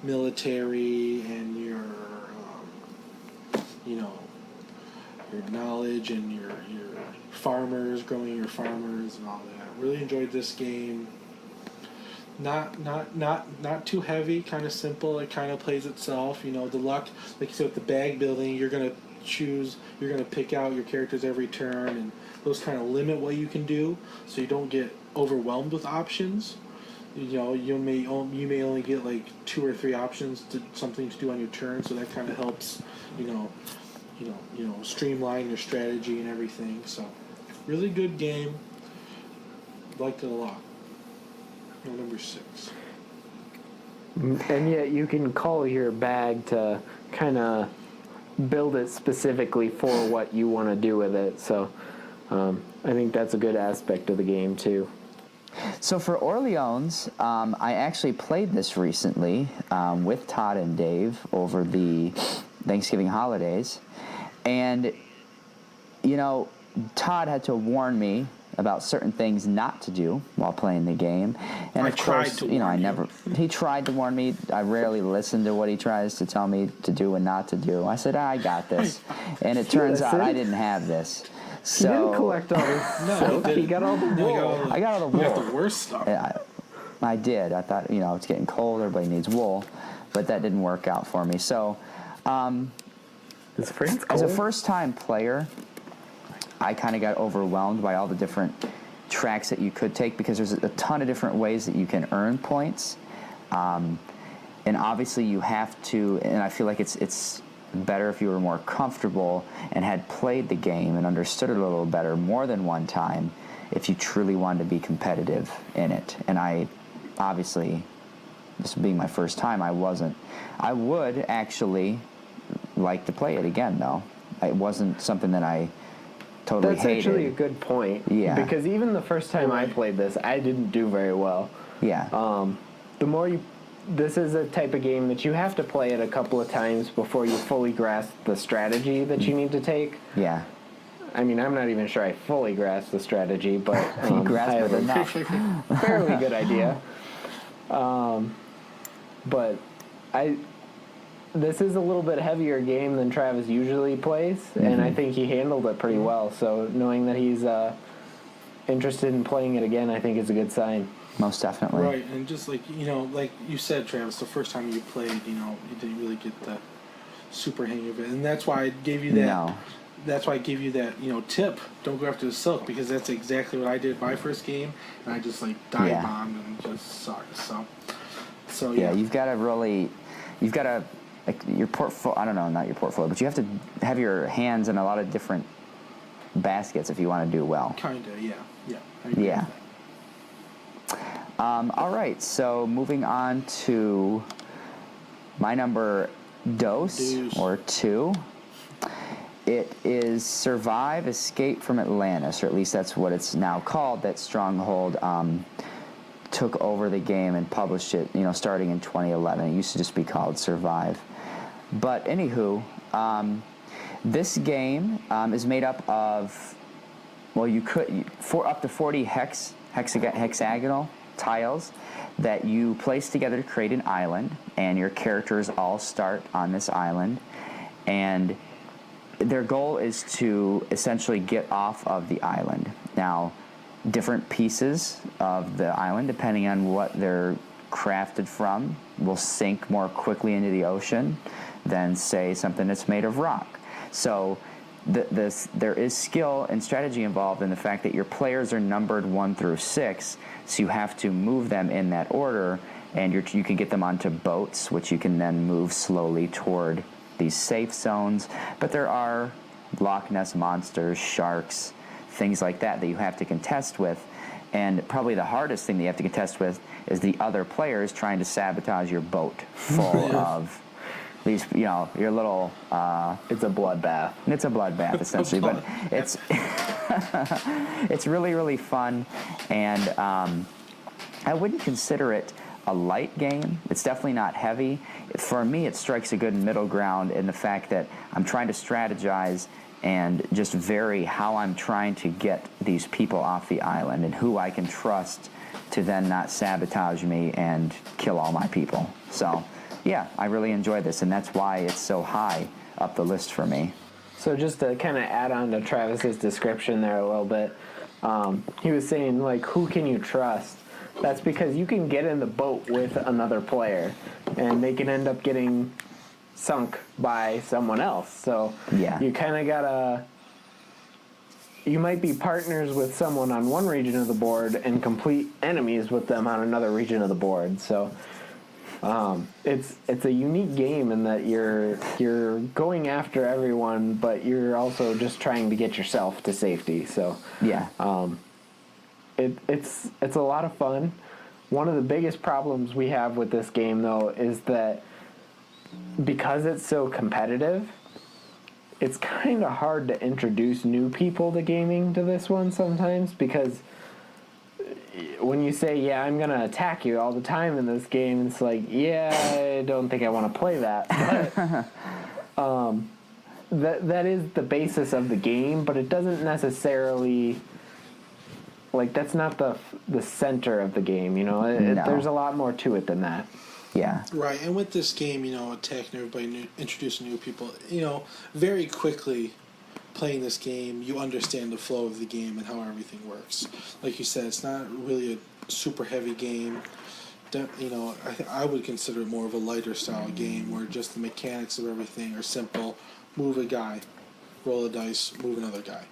military and your your knowledge and your farmers, growing your farmers and all that. Really enjoyed this game. Not too heavy, kind of simple. It kind of plays itself. You know, the luck, like you said, with the bag building, you're gonna choose. You're going to pick out your characters every turn, and those kind of limit what you can do, so you don't get overwhelmed with options. You may only get like 2 or 3 options to something to do on your turn, so that kind of helps. Streamline your strategy and everything. So, really good game. Liked it a lot. Number 6. And yet you can call your bag to kind of build it specifically for what you want to do with it. So I think that's a good aspect of the game too. So for Orleans, I actually played this recently with Todd and Dave over the Thanksgiving holidays. And, Todd had to warn me about certain things not to do while playing the game. And of course, he tried to warn me. I rarely listen to what he tries to tell me to do and not to do. I said, I got this. And it turns out I didn't have this. So, he didn't collect all this silk. He got all the wool. I got all the wool. You got the worst stuff. I did. I thought, it's getting cold. Everybody needs wool. But that didn't work out for me. So, Is France cold? as a first-time player, I kind of got overwhelmed by all the different tracks that you could take because there's a ton of different ways that you can earn points. And obviously you have to, and I feel like it's better if you were more comfortable and had played the game and understood it a little better more than one time if you truly wanted to be competitive in it. And I, obviously, this being my first time, I wasn't. I would actually like to play it again, though. It wasn't something that I totally hated. That's actually a good point. Yeah. Because even the first time I played this, I didn't do very well. Yeah. This is a type of game that you have to play it a couple of times before you fully grasp the strategy that you need to take. Yeah. I mean, I'm not even sure I fully grasp the strategy, but You grasp I have it a enough. fairly good idea. But this is a little bit heavier game than Travis usually plays, and I think he handled it pretty well. So knowing that he's interested in playing it again, I think is a good sign. Most definitely. Right, and just like like you said, Travis, the first time you played, you didn't really get the super hang of it, and that's why I gave you that. No. That's why I gave you that tip. Don't go after the silk, because that's exactly what I did my first game, and I just dive bombed and it just sucked. So yeah. You've got to your portfolio. I don't know, not your portfolio, but you have to have your hands in a lot of different baskets if you want to do well. Kinda, yeah. I agree with that. All right, so moving on to my number dos, or 2. It is Survive, Escape from Atlantis, or at least that's what it's now called. That Stronghold took over the game and published it, starting in 2011. It used to just be called Survive. But anywho, this game is made up of, up to 40 hexagonal tiles that you place together to create an island, and your characters all start on this island, and their goal is to essentially get off of the island. Now, different pieces of the island, depending on what they're crafted from, will sink more quickly into the ocean than, say, something that's made of rock. So there is skill and strategy involved in the fact that your players are numbered 1 through 6, so you have to move them in that order, and you can get them onto boats, which you can then move slowly toward these safe zones. But there are Loch Ness monsters, sharks, things like that you have to contest with. And probably the hardest thing that you have to contest with is the other players trying to sabotage your boat full of these, your little... it's a bloodbath. It's a bloodbath, essentially. But it's it's really, really fun. And I wouldn't consider it a light game. It's definitely not heavy. For me, it strikes a good middle ground in the fact that I'm trying to strategize and just vary how I'm trying to get these people off the island and who I can trust to then not sabotage me and kill all my people. So, yeah, I really enjoy this, and that's why it's so high up the list for me. So just to kind of add on to Travis's description there a little bit, he was saying, who can you trust? That's because you can get in the boat with another player, and they can end up getting sunk by someone else. So Yeah. you kind of gotta. You might be partners with someone on one region of the board and complete enemies with them on another region of the board. So it's a unique game in that you're going after everyone, but you're also just trying to get yourself to safety. So Yeah. it's a lot of fun. One of the biggest problems we have with this game, though, is that because it's so competitive, it's kind of hard to introduce new people to gaming to this one sometimes, because when you say, yeah, I'm going to attack you all the time in this game, it's like, yeah, I don't think I want to play that. But that is the basis of the game, but it doesn't necessarily, like, that's not the center of the game, you know? No. There's a lot more to it than that. Yeah. Right, and with this game, you know, attacking everybody, introducing new people, you know, very quickly playing this game, you understand the flow of the game and how everything works. Like you said, it's not really a super heavy game. You know, I would consider it more of a lighter style game where just the mechanics of everything are simple. Move a guy, roll a dice, move another guy.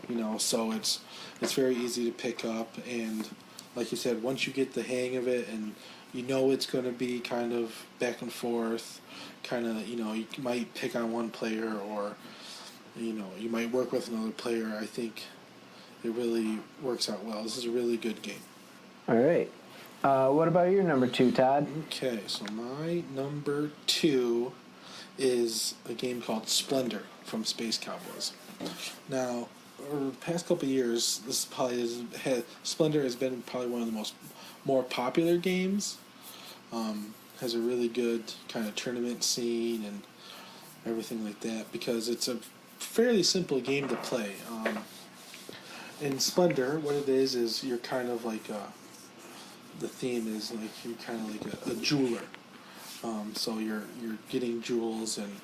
You know, so it's very easy to pick up, and like you said, once you get the hang of it and you know it's going to be kind of back and forth, kind of, you know, you might pick on one player or, you know, you might work with another player. I think it really works out well. This is a really good game. All right. What about your number 2, Todd? Okay, so my number 2 is a game called Splendor from Space Cowboys. Now, over the past couple of years, this probably Splendor has been probably one of the more popular games. Has a really good kind of tournament scene and everything like that because it's a fairly simple game to play. In Splendor, what it is you're kind of like the theme is like you're kind of like a jeweler. So you're getting jewels and,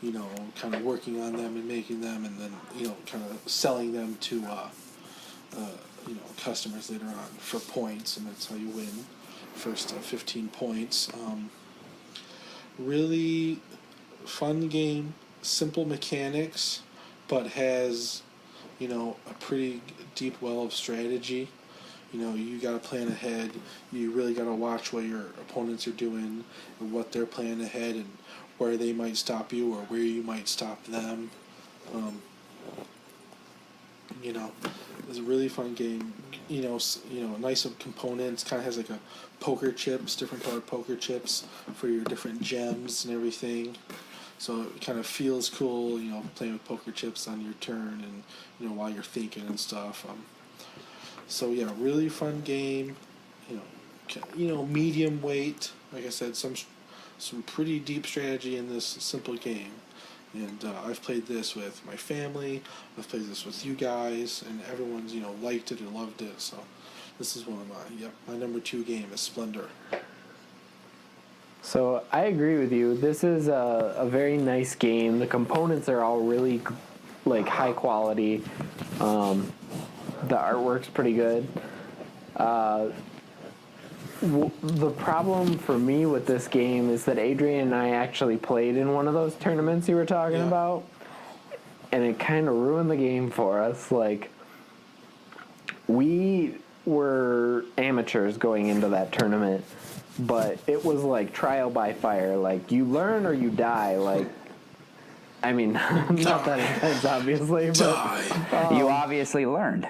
you know, kind of working on them and making them and then, you know, kind of selling them to you know, customers later on for points, and that's how you win. First 15 points. Really fun game, simple mechanics, but has, you know, a pretty deep well of strategy. You know, you got to plan ahead. You really got to watch what your opponents are doing and what they're planning ahead and where they might stop you or where you might stop them. You know, it's a really fun game. You know, nice of components. Kind of has like a poker chips, different colored poker chips for your different gems and everything. So it kind of feels cool. You know, playing with poker chips on your turn and, you know, while you're thinking and stuff. So yeah, really fun game. You know, medium weight. Like I said, some pretty deep strategy in this simple game. And I've played this with my family. I've played this with you guys, and everyone's, you know, liked it and loved it. So this is one of my number 2 game is Splendor. So I agree with you. This is a very nice game. The components are all really like high quality. The artwork's pretty good. The problem for me with this game is that Adrian and I actually played in one of those tournaments you were talking about, and it kind of ruined the game for us. Like, we were amateurs going into that tournament, but it was like trial by fire. Like, you learn or you die. Like, I mean, not that intense, obviously, but You obviously learned.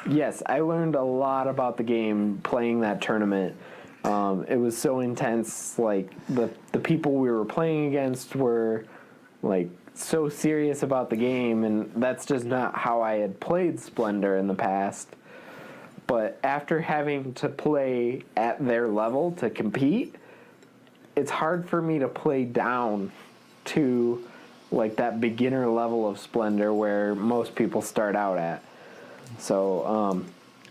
yes, I learned a lot about the game playing that tournament. It was so intense. Like, the people we were playing against were like so serious about the game, and that's just not how I had played Splendor in the past. But after having to play at their level to compete, it's hard for me to play down to like that beginner level of Splendor where most people start out at. So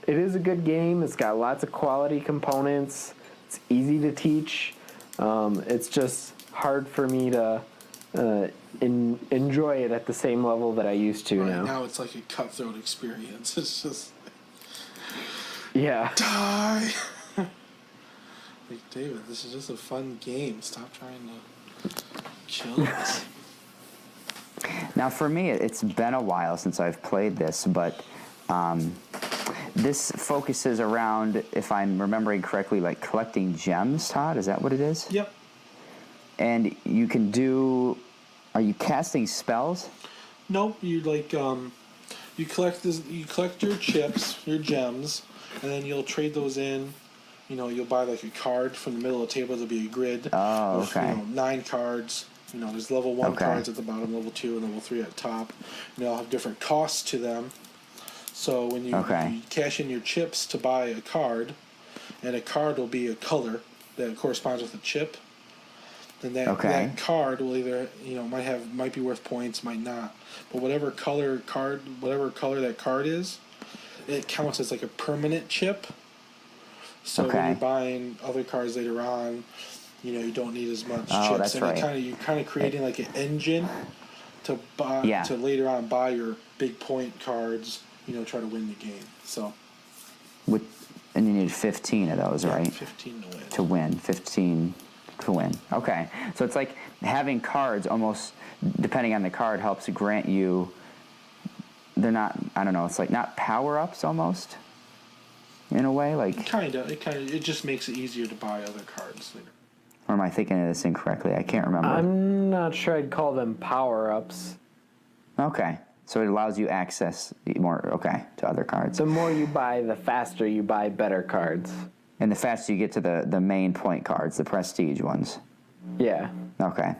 it is a good game. It's got lots of quality components. It's easy to teach. It's just hard for me to enjoy it at the same level that I used to now. Now it's like a cutthroat experience. It's just Yeah. die. Like, David, this is just a fun game. Stop trying to Chilies. Now, for me, it's been a while since I've played this, but this focuses around, if I'm remembering correctly, like collecting gems, Todd? Is that what it is? Yep. And you can do... Are you casting spells? Nope. You you collect your chips, your gems, and then you'll trade those in. You'll buy like a card from the middle of the table. There'll be a grid of 9 cards. There's level 1 cards at the bottom, level 2, and level 3 at the top. They'll have different costs to them. So when you cash in your chips to buy a card, and a card will be a color that corresponds with a chip, then that card will either might be worth points, might not. But whatever color that card is, it counts as like a permanent chip. So when you're buying other cards later on, you don't need as much chips. That's and right. You're kind of creating like an engine to buy to later on buy your big point cards. Try to win the game. So. And you need 15 of those, right? 15 to win. To win. 15 to win. Okay. So it's like having cards almost, depending on the card, helps grant you... They're not... I don't know. It's like not power-ups almost? In a way? Like... Kind of. It just makes it easier to buy other cards later. Or am I thinking of this incorrectly? I can't remember. I'm not sure I'd call them power-ups. Okay. So it allows you access more, to other cards. The more you buy, the faster you buy better cards. And the faster you get to the main point cards, the prestige ones. Yeah. Okay.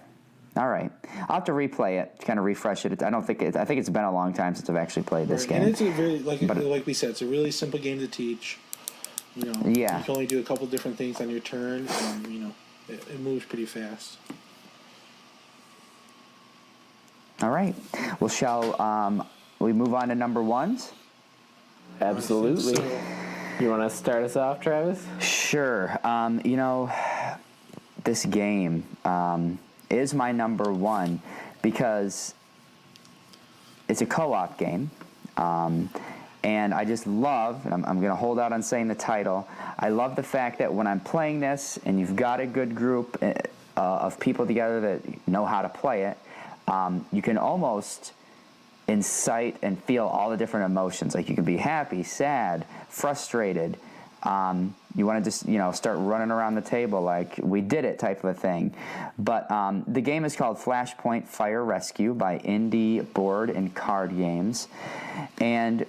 All right. I'll have to replay it, kind of refresh it. I think it's been a long time since I've actually played this game. And it's a very, like we said, it's a really simple game to teach. You can only do a couple different things on your turn, and, it moves pretty fast. All right. Well, shall we move on to number 1s? Absolutely. You want to start us off, Travis? Sure. This game is my number 1 because it's a co-op game. And I just love, and I'm going to hold out on saying the title, I love the fact that when I'm playing this and you've got a good group of people together that know how to play it, you can almost incite and feel all the different emotions. Like you can be happy, sad, frustrated. You want to just, start running around the table like we did it type of a thing. But the game is called Flashpoint Fire Rescue by Indie Board and Card Games. And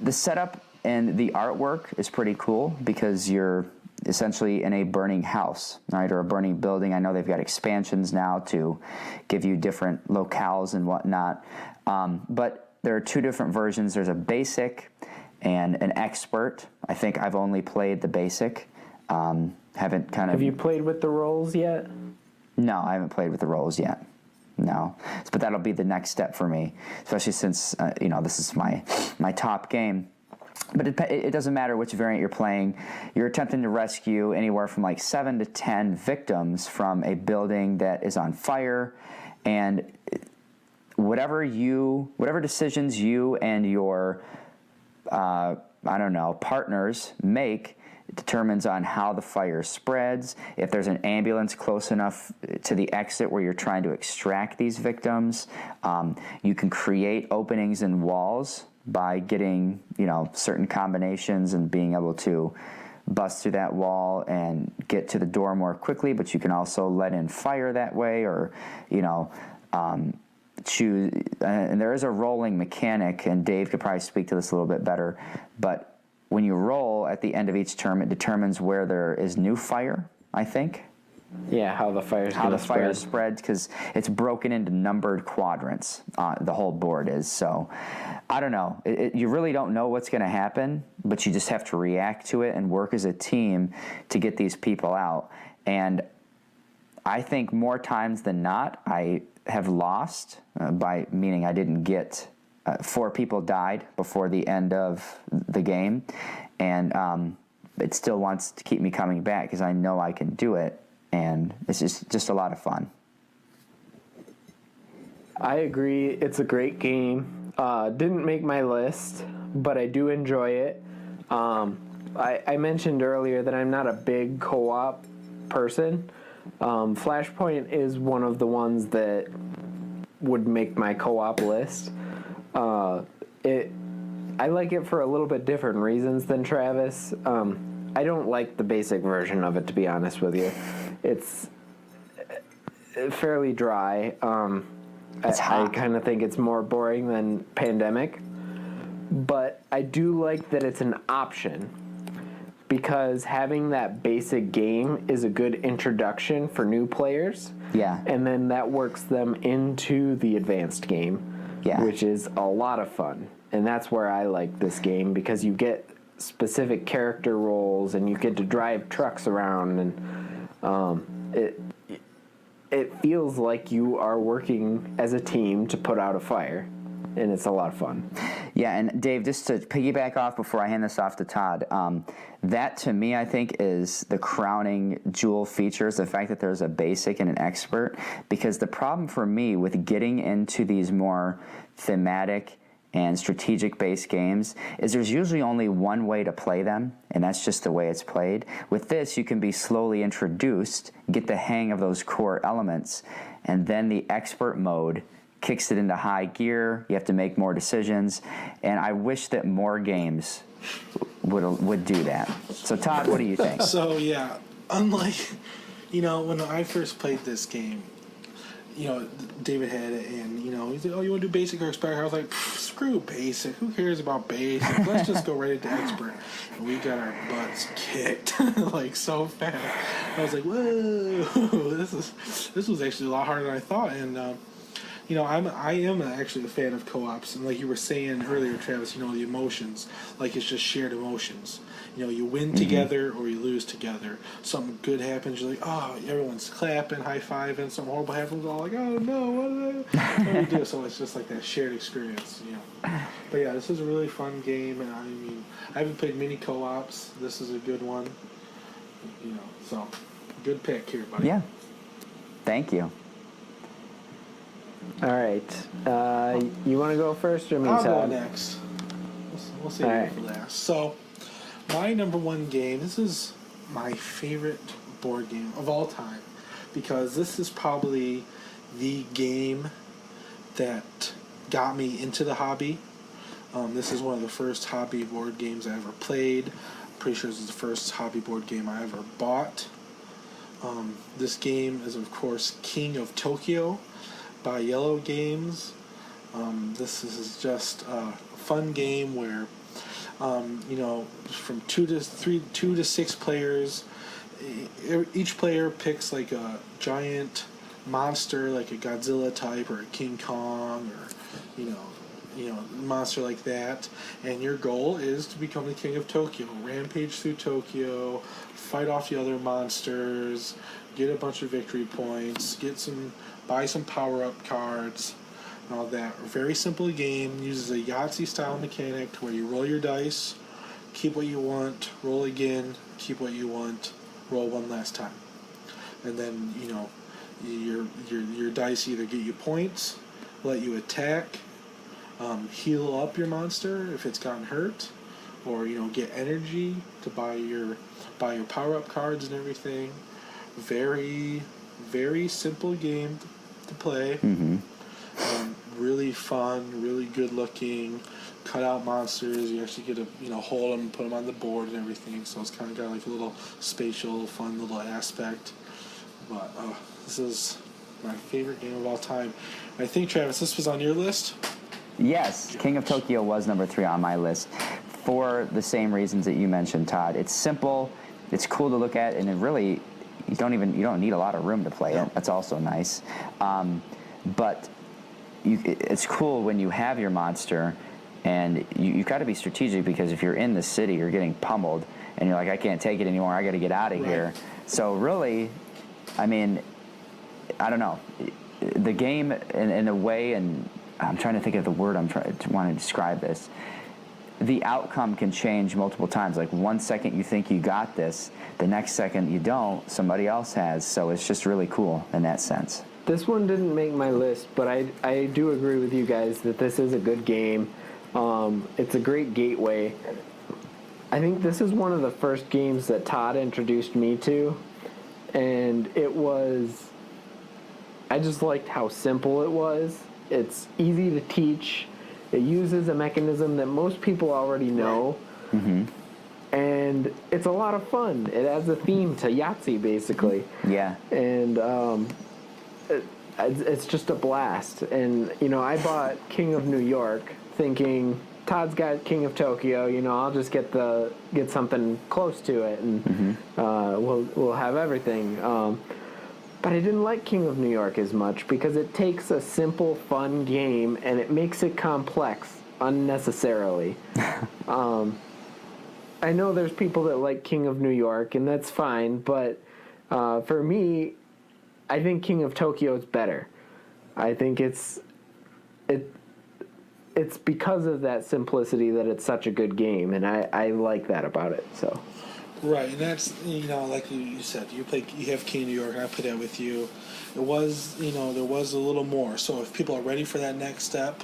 the setup and the artwork is pretty cool because you're essentially in a burning house, right, or a burning building. I know they've got expansions now to give you different locales and whatnot. But there are 2 different versions. There's a basic and an expert. I think I've only played the basic. Have you played with the rolls yet? No, I haven't played with the rolls yet. No, but that'll be the next step for me, especially since this is my top game. But it doesn't matter which variant you're playing. You're attempting to rescue anywhere from like 7 to 10 victims from a building that is on fire, and whatever decisions you and your partners make determines on how the fire spreads. If there's an ambulance close enough to the exit where you're trying to extract these victims, you can create openings in walls by getting, certain combinations and being able to bust through that wall and get to the door more quickly, but you can also let in fire that way, or, choose, and there is a rolling mechanic, and Dave could probably speak to this a little bit better, but when you roll at the end of each turn, it determines where there is new fire, I think. Yeah, how the fire's going to spread. How the fire spreads, because it's broken into numbered quadrants. The whole board is. So, I don't know. You really don't know what's going to happen, but you just have to react to it and work as a team to get these people out. And I think more times than not, I have lost, by meaning I didn't get... 4 people died before the end of the game, and it still wants to keep me coming back because I know I can do it, and it's just a lot of fun. I agree. It's a great game. Didn't make my list, but I do enjoy it. I mentioned earlier that I'm not a big co-op person, Flashpoint is one of the ones that would make my co-op list. I like it for a little bit different reasons than Travis. I don't like the basic version of it, to be honest with you. It's fairly dry. I kind of think it's more boring than Pandemic. But I do like that it's an option, because having that basic game is a good introduction for new players. Yeah. And then that works them into the advanced game, which is a lot of fun. And that's where I like this game, because you get specific character roles and you get to drive trucks around, and it feels like you are working as a team to put out a fire, and it's a lot of fun. Yeah, and Dave, just to piggyback off before I hand this off to Todd, that to me I think is the crowning jewel feature, is the fact that there's a basic and an expert, because the problem for me with getting into these more thematic and strategic-based games is there's usually only one way to play them, and that's just the way it's played. With this, you can be slowly introduced, get the hang of those core elements, and then the expert mode kicks it into high gear. You have to make more decisions, and I wish that more games would do that. So, Todd, what do you think? So, yeah, unlike, when I first played this game, David had it, and, he's like, oh, you want to do basic or expert? I was like, screw basic. Who cares about basic? Let's just go right into expert. And we got our butts kicked, like, so fast. I was like, whoa, this was actually a lot harder than I thought, and, I am actually a fan of co-ops, and like you were saying earlier, Travis, the emotions, like it's just shared emotions. You win together or you lose together. Something good happens, you're like, oh, everyone's clapping, high-fiving. Something horrible happens, all like, oh no, what do we do? So it's just like that shared experience, But yeah, this is a really fun game, and I mean, I haven't played many co-ops. This is a good one, so good pick here, buddy. Yeah. Thank you. All right. You want to go first or me, I'll Todd? go next. We'll save it for last. So, my number one game, this is my favorite board game of all time, because this is probably the game that got me into the hobby. This is one of the first hobby board games I ever played. I'm pretty sure this is the first hobby board game I ever bought. This game is, of course, King of Tokyo by Yellow Games. This is just a fun game where, from 2 to 6 players, each player picks like a giant monster, like a Godzilla type or a King Kong, or monster like that, and your goal is to become the King of Tokyo, rampage through Tokyo, fight off the other monsters, get a bunch of victory points, buy some power-up cards, and all that. A very simple game, uses a Yahtzee-style mechanic to where you roll your dice, keep what you want, roll again, keep what you want, roll one last time. And then, your dice either get you points, let you attack, heal up your monster if it's gotten hurt, or, get energy to buy your power-up cards and everything. Very, very simple game to play. Mm-hmm. Really fun, really good looking. Cut out monsters. You actually get to hold them, put them on the board and everything. So it's kind of got like a little spatial, fun little aspect. But this is my favorite game of all time. I think, Travis, this was on your list. Yes, King of Tokyo was number 3 on my list for the same reasons that you mentioned, Todd. It's simple, it's cool to look at, and it really you don't need a lot of room to play it. That's also nice. But it's cool when you have your monster, and you got to be strategic, because if you're in the city, you're getting pummeled, and you're like, I can't take it anymore. I got to get out of here. So really, I mean, I don't know. The game, in a way, and I'm trying to think of the word want to describe this. The outcome can change multiple times. Like 1 second you think you got this, the next second you don't, somebody else has. So it's just really cool in that sense. This one didn't make my list, but I do agree with you guys that this is a good game. It's a great gateway. I think this is one of the first games that Todd introduced me to, and I just liked how simple it was. It's easy to teach. It uses a mechanism that most people already know. Right. Mm-hmm. And it's a lot of fun. It adds a theme to Yahtzee, basically. Yeah. And it's just a blast. And, I bought King of New York thinking, Todd's got King of Tokyo, I'll just get something close to it, and we'll have everything. But I didn't like King of New York as much because it takes a simple, fun game and it makes it complex unnecessarily. I know there's people that like King of New York, and that's fine, but for me, I think King of Tokyo is better. I think it's because of that simplicity that it's such a good game, and I like that about it. So. Right, and that's, like you said, you have King of New York, and I put that with you. It was, there was a little more. So if people are ready for that next step,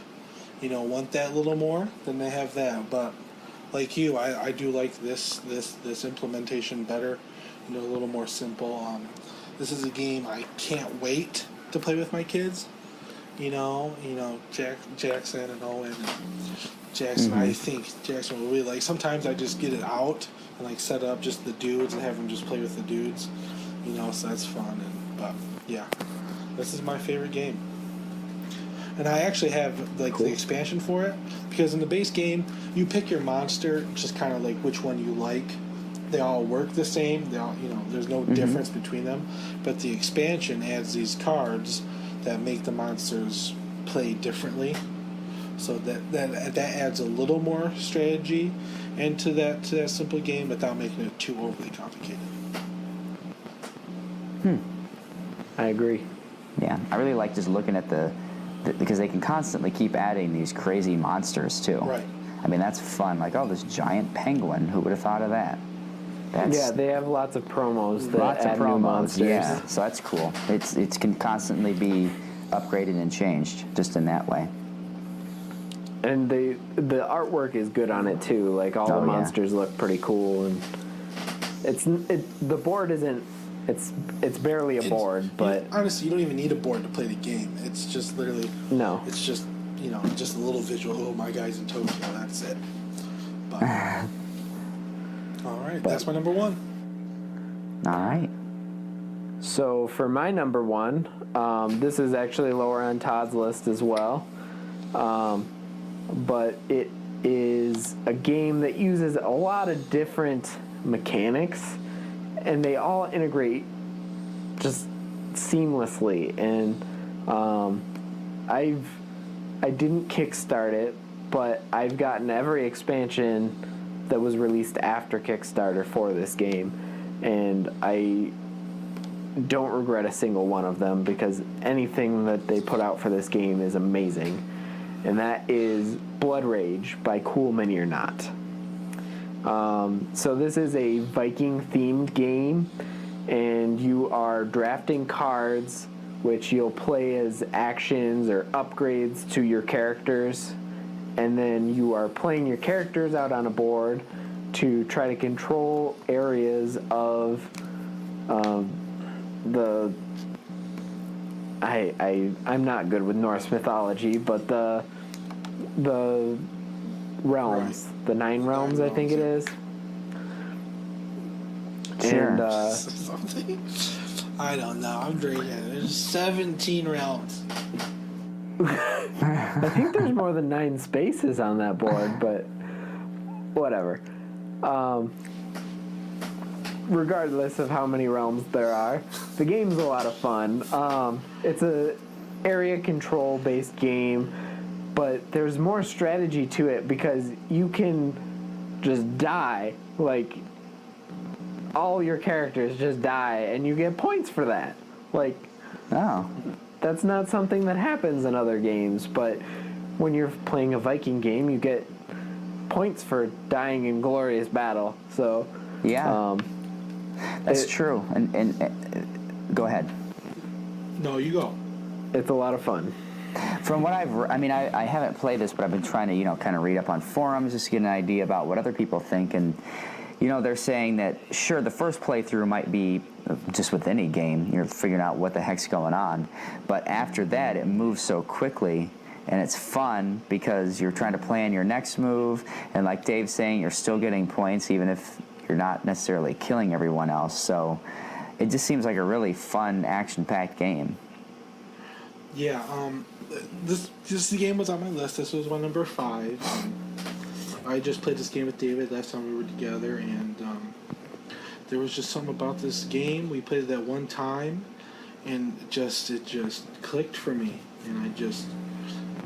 want that little more, then they have that. But like you, I do like this implementation better, a little more simple. This is a game I can't wait to play with my kids. Jackson and Owen and Jackson. I think Jackson will really like. Sometimes I just get it out and set up just the dudes and have them just play with the dudes, so that's fun. But yeah, this is my favorite game. And I actually have cool. The expansion for it, because in the base game you pick your monster, just kind of which one you like. They all work the same. They all, there's no difference between them. But the expansion adds these cards that make the monsters play differently. So that adds a little more strategy into that simple game without making it too overly complicated. I agree. Yeah, I really like just looking at because they can constantly keep adding these crazy monsters too. Right. I mean, that's fun. This giant penguin. Who would have thought of that? Yeah, they have lots of promos that add new monsters. Yeah, so that's cool. It can constantly be upgraded and changed just in that way. And the artwork is good on it too. All the monsters look pretty cool, and the board isn't. It's barely a board, but honestly, you don't even need a board to play the game. It's just literally It's just just a little visual. Oh, my guy's in Tokyo. That's it. But all right, that's my number one. All right. So for my number one, this is actually lower on Todd's list as well. But it is a game that uses a lot of different mechanics, and they all integrate just seamlessly. And I didn't kickstart it, but I've gotten every expansion that was released after Kickstarter for this game, and I don't regret a single one of them, because anything that they put out for this game is amazing. And that is Blood Rage by Cool Mini or Not. So this is a Viking-themed game, and you are drafting cards, which you'll play as actions or upgrades to your characters, and then you are playing your characters out on a board to try to control areas of I'm not good with Norse mythology, but the realms, Right. the 9 realms, I think it is. Sure. And Something? I don't know. I'm drinking. There's 17 realms. I think there's more than 9 spaces on that board, but whatever. Regardless of how many realms there are, the game's a lot of fun. It's a area control based game, but there's more strategy to it because you can just die. All your characters just die, and you get points for that. That's not something that happens in other games, but when you're playing a Viking game, you get points for dying in glorious battle. So yeah, that's true. And go ahead. No, you go. It's a lot of fun. From what I haven't played this, but I've been trying to kind of read up on forums just to get an idea about what other people think. And they're saying that, sure, the first playthrough might be just with any game, you're figuring out what the heck's going on, but after that, it moves so quickly, and it's fun because you're trying to plan your next move, and like Dave's saying, you're still getting points even if you're not necessarily killing everyone else, so it just seems like a really fun, action-packed game. Yeah, this game was on my list. This was my number 5. I just played this game with David last time we were together, and there was just something about this game. We played it that one time, and it just clicked for me, and I just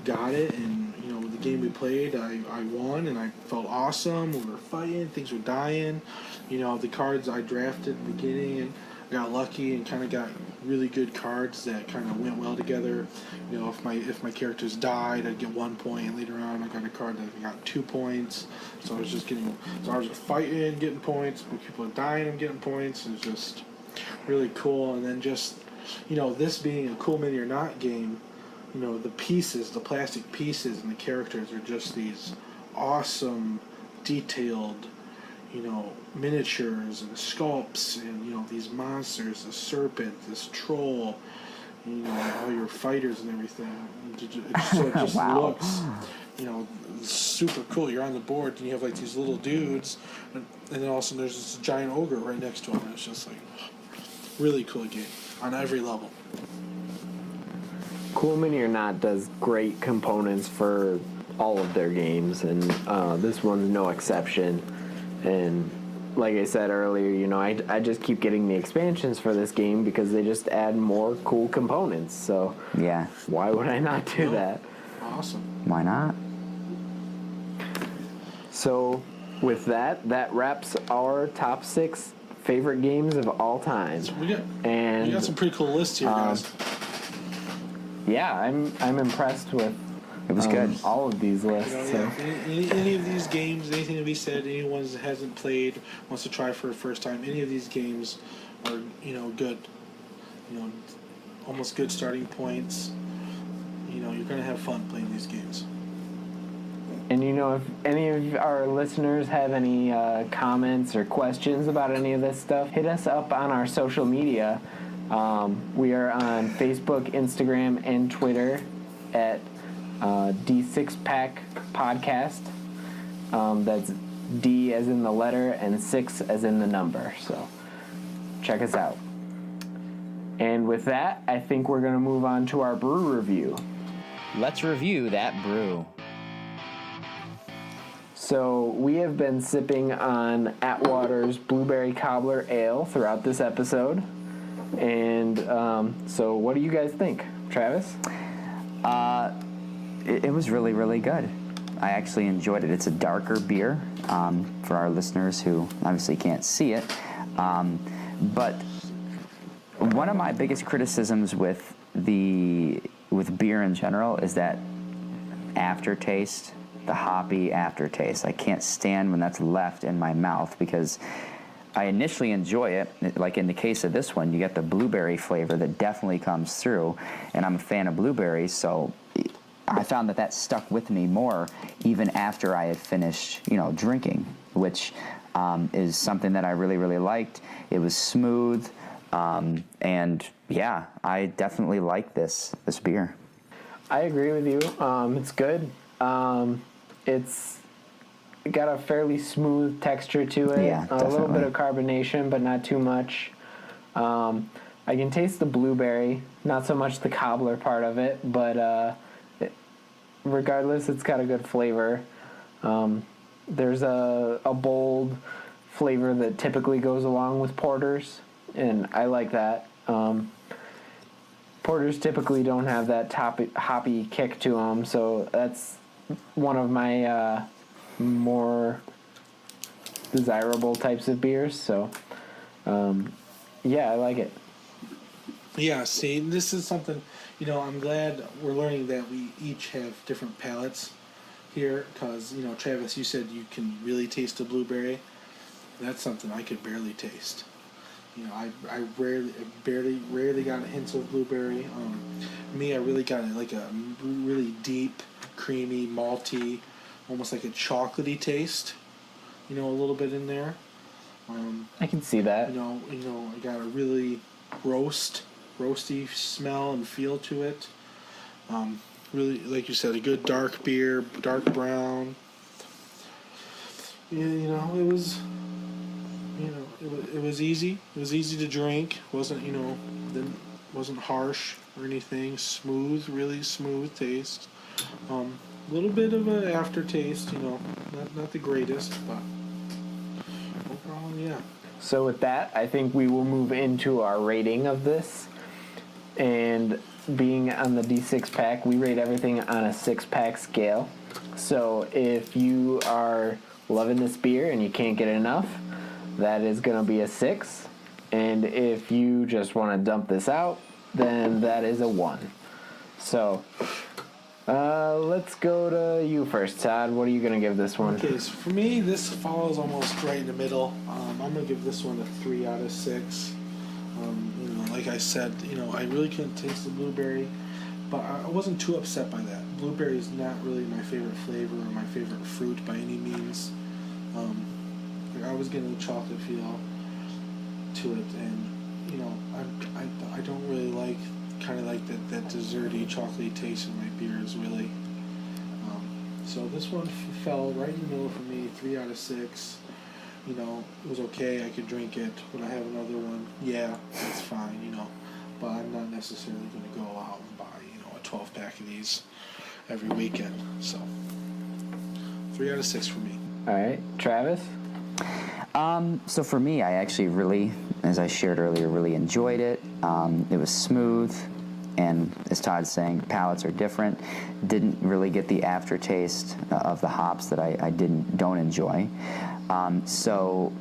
got it. And the game we played, I won, and I felt awesome. We were fighting, things were dying. The cards I drafted in the beginning, and I got lucky and kind of got really good cards that kind of went well together. If my characters died, I'd get 1 point, and later on I got a card that got 2 points. So I was just fighting, getting points. When people are dying, I'm getting points. It was just really cool. And then just, this being a Cool Mini or Not game, the pieces, the plastic pieces and the characters are just these awesome, detailed, miniatures and sculpts and, these monsters, this serpent, this troll, all your fighters and everything. It just Wow. looks, super cool. You're on the board and you have like these little dudes, and then all of a sudden there's this giant ogre right next to him. And it's just like really cool game on every level. Cool Mini or Not does great components for all of their games, and this one's no exception. And like I said earlier, I just keep getting the expansions for this game because they just add more cool components. So Yeah. why would I not do that? Awesome. Why not? So with that wraps our top 6 favorite games of all time. So we And got some pretty cool lists here, guys. yeah, I'm impressed with It was good. all of these lists. So. Any of these games, anything that we said, anyone that hasn't played, wants to try for the first time, any of these games are, good. Almost good starting points. You're going to have fun playing these games. And if any of our listeners have any comments or questions about any of this stuff, hit us up on our social media. We are on Facebook, Instagram, and Twitter at D6Pack Podcast. That's D as in the letter and 6 as in the number. So check us out. And with that, I think we're going to move on to our brew review. Let's review that brew. So we have been sipping on Atwater's Blueberry Cobbler Ale throughout this episode. And so what do you guys think? Travis? It was really, really good. I actually enjoyed it. It's a darker beer for our listeners who obviously can't see it. But one of my biggest criticisms with beer in general is that aftertaste, the hoppy aftertaste. I can't stand when that's left in my mouth because I initially enjoy it. Like in the case of this one, you get the blueberry flavor that definitely comes through, and I'm a fan of blueberries, so I found that stuck with me more even after I had finished, drinking, which is something that I really, really liked. It was smooth, and yeah, I definitely like this beer. I agree with you. It's good. It's got a fairly smooth texture to it. Yeah, a little definitely. bit of carbonation, but not too much. I can taste the blueberry, not so much the cobbler part of it, but regardless, it's got a good flavor. There's a bold flavor that typically goes along with porters, and I like that. Porters typically don't have that hoppy kick to them, so that's one of my more desirable types of beers. So, yeah, I like it. Yeah, see, this is something, I'm glad we're learning that we each have different palates here, because, Travis, you said you can really taste the blueberry. That's something I could barely taste. I rarely got hints of blueberry. Me, I really got like a really deep, creamy, malty, almost like a chocolatey taste, a little bit in there. I can see that. I got a really roasty smell and feel to it. Really, like you said, a good dark beer, dark brown. Yeah, it was, it was easy. It was easy to drink. Wasn't harsh or anything. Smooth, really smooth taste. A little bit of an aftertaste. Not the greatest, but overall, yeah. So with that, I think we will move into our rating of this. And being on the D6 pack, we rate everything on a 6-pack scale. So if you are loving this beer and you can't get enough, that is going to be a 6. And if you just want to dump this out, then that is a 1. So let's go to you first, Todd. What are you going to give this one? Okay, so for me, this falls almost right in the middle. I'm going to give this one a 3 out of 6. Like I said, I really couldn't taste the blueberry, but I wasn't too upset by that. Blueberry is not really my favorite flavor or my favorite fruit by any means. I was getting a chocolate feel to it, and I don't really like that desserty, chocolatey taste in my beers, really. So this one fell right in the middle for me, 3 out of 6. It was okay. I could drink it. Would I have another one? Yeah, that's fine. But I'm not necessarily going to go out and buy a 12-pack of these every weekend. So 3 out of 6 for me. All right, Travis? So for me, I actually really, as I shared earlier, really enjoyed it. It was smooth, and as Todd's saying, palates are different. Didn't really get the aftertaste of the hops that I don't enjoy. So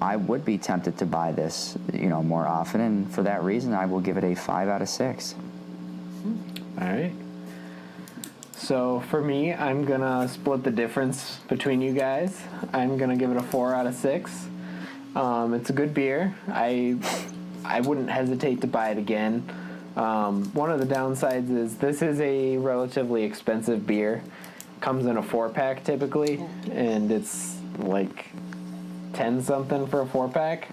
I would be tempted to buy this, more often, and for that reason, I will give it a 5 out of 6. All right. So for me, I'm going to split the difference between you guys. I'm going to give it a 4 out of 6. It's a good beer. I wouldn't hesitate to buy it again. One of the downsides is this is a relatively expensive beer. Comes in a 4-pack typically, and it's like 10-something for a 4-pack.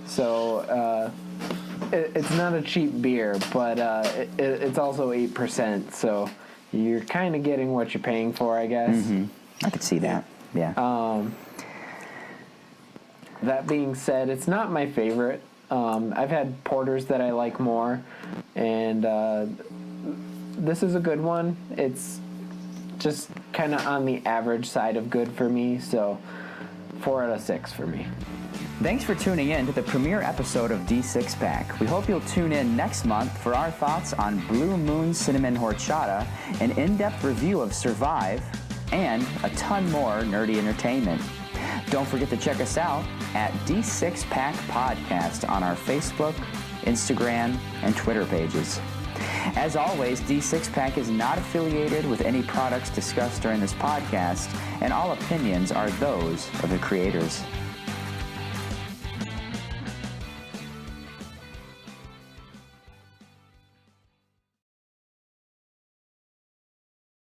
So it's not a cheap beer, but it's also 8%, so you're kind of getting what you're paying for, I guess. Mm-hmm. I could see that, yeah. That being said, it's not my favorite. I've had porters that I like more, and this is a good one. It's just kind of on the average side of good for me, so 4 out of 6 for me. Thanks for tuning in to the premiere episode of D6 Pack. We hope you'll tune in next month for our thoughts on Blue Moon Cinnamon Horchata, an in-depth review of Survive, and a ton more nerdy entertainment. Don't forget to check us out at D6 Pack Podcast on our Facebook, Instagram, and Twitter pages. As always, D6 Pack is not affiliated with any products discussed during this podcast, and all opinions are those of the creators.